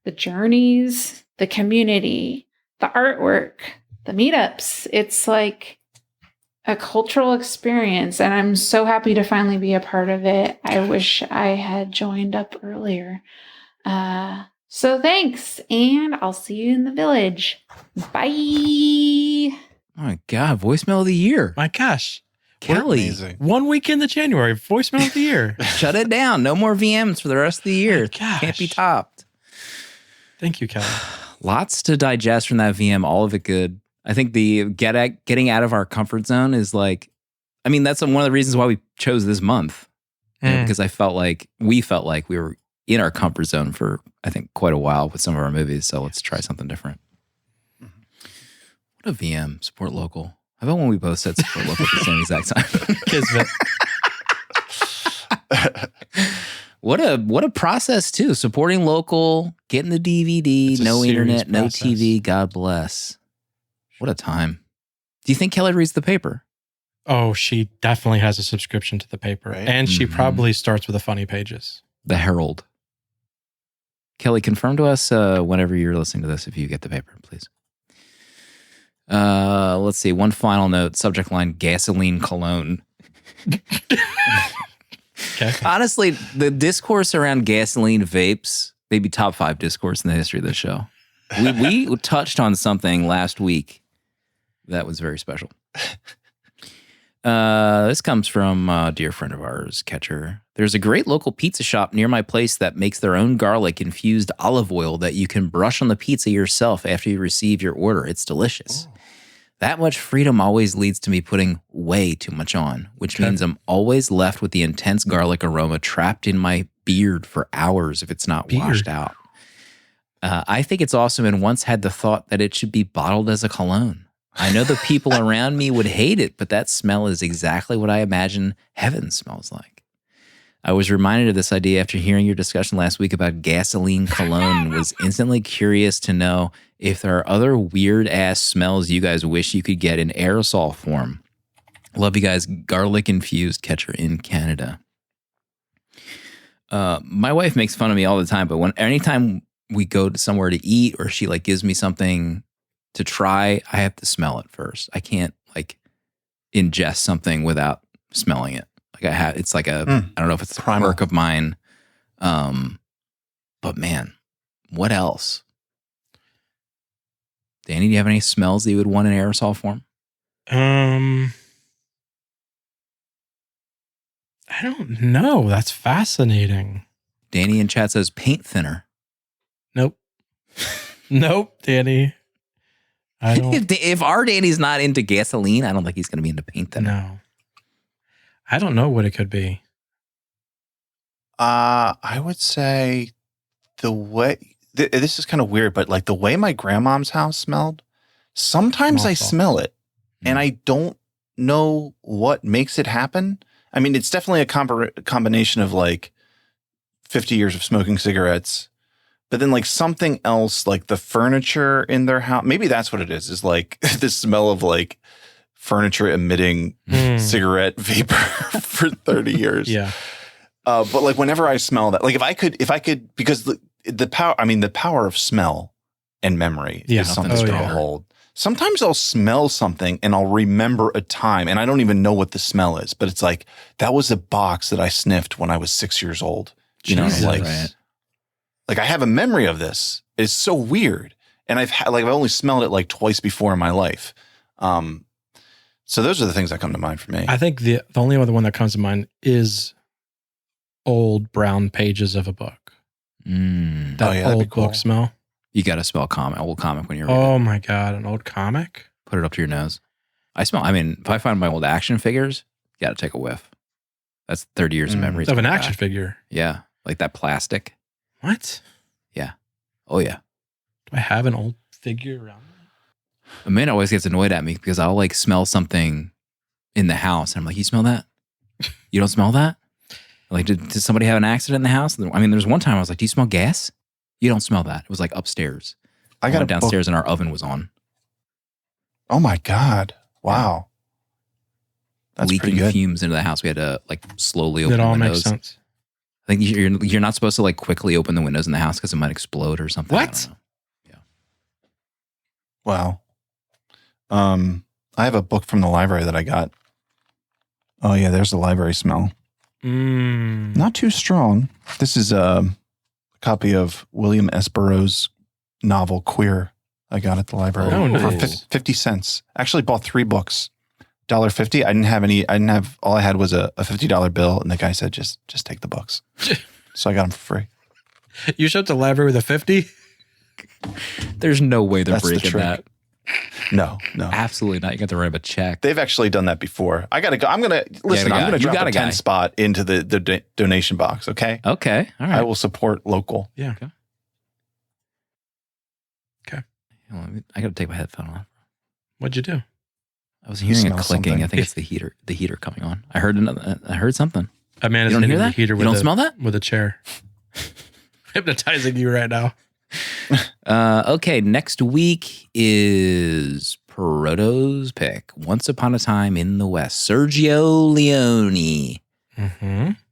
[SPEAKER 5] the journeys, the community, the artwork, the meetups, it's like a cultural experience, and I'm so happy to finally be a part of it. I wish I had joined up earlier. So thanks, and I'll see you in the village. Bye.
[SPEAKER 1] Oh my God, voicemail of the year.
[SPEAKER 2] My gosh.
[SPEAKER 1] Kelly.
[SPEAKER 2] 1 week into January, voicemail of the year.
[SPEAKER 1] Shut it down. No more VMs for the rest of the year. Can't be topped.
[SPEAKER 2] Thank you, Kelly.
[SPEAKER 1] Lots to digest from that VM, all of it good. I think the getting out of our comfort zone is like, I mean, that's one of the reasons why we chose this month. You know, because we felt like we were in our comfort zone for, I think, quite a while with some of our movies. So let's try something different. What a VM, support local. How about when we both said support local at the same exact time?
[SPEAKER 2] Kismet.
[SPEAKER 1] What a process too. Supporting local, getting the DVD, no internet, no TV. God bless. What a time. Do you think Kelly reads the paper?
[SPEAKER 2] Oh, she definitely has a subscription to the paper. Right? And she probably starts with the funny pages.
[SPEAKER 1] The Herald. Kelly, confirm to us whenever you're listening to this if you get the paper, please. Let's see. One final note. Subject line, gasoline cologne.
[SPEAKER 2] Okay.
[SPEAKER 1] Honestly, the discourse around gasoline vapes, maybe top 5 discourse in the history of this show. We touched on something last week that was very special. This comes from a dear friend of ours, Catcher. There's a great local pizza shop near my place that makes their own garlic-infused olive oil that you can brush on the pizza yourself after you receive your order. It's delicious. Oh. That much freedom always leads to me putting way too much on, which means I'm always left with the intense garlic aroma trapped in my beard for hours if it's not washed out. I think it's awesome and once had the thought that it should be bottled as a cologne. I know the people around me would hate it, but that smell is exactly what I imagine heaven smells like. I was reminded of this idea after hearing your discussion last week about gasoline cologne and was instantly curious to know if there are other weird-ass smells you guys wish you could get in aerosol form. Love you guys. Garlic-infused Catcher in Canada. My wife makes fun of me all the time, but anytime we go to somewhere to eat or she gives me something to try, I have to smell it first. I can't ingest something without smelling it. It's like I don't know if it's a quirk of mine. But man, what else? Danny, do you have any smells that you would want in aerosol form?
[SPEAKER 2] I don't know. That's fascinating.
[SPEAKER 1] Danny in chat says paint thinner.
[SPEAKER 2] Nope. Nope, Danny. I don't.
[SPEAKER 1] If our Danny's not into gasoline, I don't think he's going to be into paint thinner.
[SPEAKER 2] No. I don't know what it could be.
[SPEAKER 3] I would say the way this is kind of weird, but the way my grandmom's house smelled, sometimes I smell it. and I don't know what makes it happen. I mean, it's definitely a combination of like 50 years of smoking cigarettes, but then like something else, like the furniture in their house. Maybe that's what it is like the smell of like furniture emitting cigarette vapor for 30 years.
[SPEAKER 2] Yeah.
[SPEAKER 3] But like whenever I smell that, like if I could, because the power of smell and memory is something to hold. Sometimes I'll smell something and I'll remember a time and I don't even know what the smell is, but it's like, that was a box that I sniffed when I was 6 years old. You know, like I have a memory of this. It's so weird. And I've only smelled it like twice before in my life. So those are the things that come to mind for me.
[SPEAKER 2] I think the only other one that comes to mind is old brown pages of a book. That old book smell.
[SPEAKER 1] You got to smell old comic when you're
[SPEAKER 2] reading. My God, an old comic?
[SPEAKER 1] Put it up to your nose. If I find my old action figures, you got to take a whiff. That's 30 years of memories.
[SPEAKER 2] Of an action figure?
[SPEAKER 1] Yeah. Like that plastic.
[SPEAKER 2] What?
[SPEAKER 1] Yeah. Oh, yeah.
[SPEAKER 2] Do I have an old figure around me?
[SPEAKER 1] Amanda always gets annoyed at me because I'll like smell something in the house. And I'm like, you smell that? You don't smell that? Like, did somebody have an accident in the house? I mean, there's one time I was like, do you smell gas? You don't smell that. It was like upstairs. I went downstairs and our oven was on.
[SPEAKER 3] Oh my God. Wow. That's
[SPEAKER 1] leaking
[SPEAKER 3] pretty good.
[SPEAKER 1] Fumes into the house. We had to like slowly open the windows.
[SPEAKER 2] It all makes sense.
[SPEAKER 1] I think you're not supposed to like quickly open the windows in the house because it might explode or something.
[SPEAKER 2] What?
[SPEAKER 1] I don't know.
[SPEAKER 3] Yeah. Wow. I have a book from the library that I got. Oh yeah, there's the library smell. Not too strong. This is a copy of William S. Burroughs' novel Queer. I got at the library for 50 cents. Actually bought 3 books. $1.50. I didn't have all I had was a $50 bill, and the guy said just take the books. So I got them for free.
[SPEAKER 2] You showed up to the library with a 50?
[SPEAKER 1] There's no way they're breaking that.
[SPEAKER 3] No.
[SPEAKER 1] Absolutely not. You got to write up a check.
[SPEAKER 3] They've actually done that before. I'm going to drop a 10 spot into the donation box, okay?
[SPEAKER 1] Okay. All right.
[SPEAKER 3] I will support local.
[SPEAKER 2] Yeah. Okay.
[SPEAKER 1] I got to take my headphone off.
[SPEAKER 2] What'd you do?
[SPEAKER 1] I was hearing a clicking. Something. I think it's the heater coming on. I heard something.
[SPEAKER 2] Amanda's
[SPEAKER 1] you don't hear that?
[SPEAKER 2] The heater
[SPEAKER 1] you don't smell that?
[SPEAKER 2] With a chair. Hypnotizing you right now.
[SPEAKER 1] Okay, next week is Proto's pick. Once Upon a Time in the West. Sergio Leone.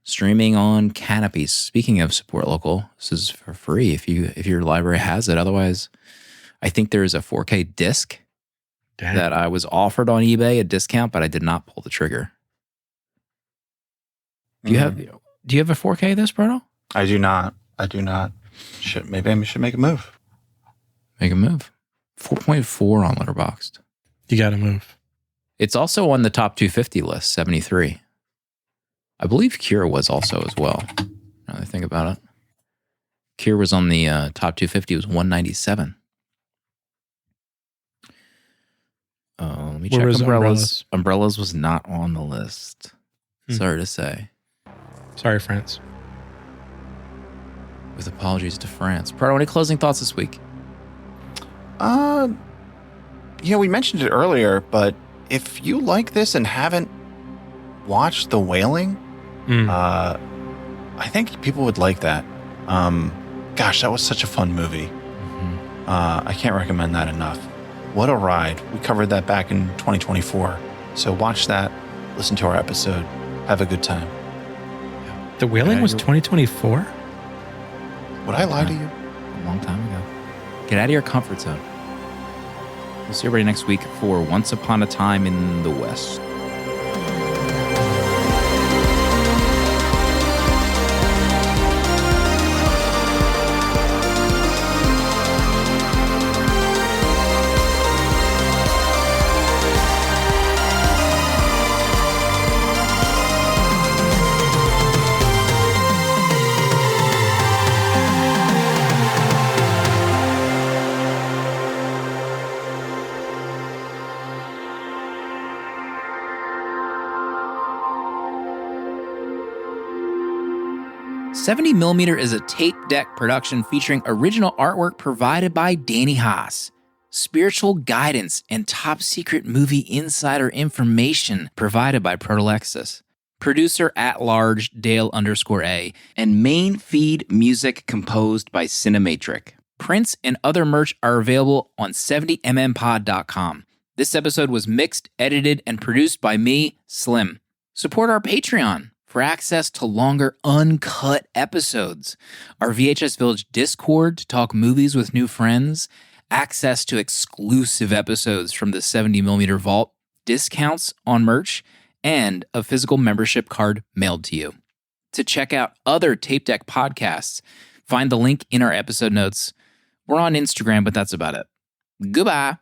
[SPEAKER 1] Streaming on Canopy. Speaking of support local, this is for free if your library has it. Otherwise, I think there is a 4K disc that I was offered on eBay, a discount, but I did not pull the trigger. Do you have a 4K of this, Proto?
[SPEAKER 3] I do not. Maybe I should make a move.
[SPEAKER 1] Make a move. 4.4 on Letterboxd.
[SPEAKER 2] You got to move.
[SPEAKER 1] It's also on the top 250 list, 73. I believe Cure was also as well. Now that I think about it. Cure was on the top 250. It was 197. Let me check Umbrellas. Umbrellas was not on the list. Sorry to say.
[SPEAKER 2] Sorry, France.
[SPEAKER 1] With apologies to France. Proto, any closing thoughts this week?
[SPEAKER 3] We mentioned it earlier, but if you like this and haven't watched The Wailing, I think people would like that. Gosh, that was such a fun movie. I can't recommend that enough. What a ride. We covered that back in 2024. So watch that, listen to our episode, have a good time.
[SPEAKER 2] The Wailing was 2024?
[SPEAKER 3] Would I lie to you?
[SPEAKER 1] A long time ago. Get out of your comfort zone. We'll see everybody next week for Once Upon a Time in the West. $70mm is a tape deck production featuring original artwork provided by Danny Haas. spiritual guidance, and top secret movie insider information provided by Proto. Producer at large Dale_A, and main feed music composed by Cinematrix. Prints and other merch are available on 70mmpod.com. This episode was mixed, edited, and produced by me, Slim. Support our Patreon for access to longer, uncut episodes, our VHS Village Discord to talk movies with new friends, access to exclusive episodes from the 70mm vault, discounts on merch, and a physical membership card mailed to you. To check out other Tape Deck podcasts, find the link in our episode notes. We're on Instagram, but that's about it. Goodbye.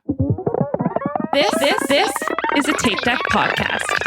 [SPEAKER 6] This is a Tape Deck podcast.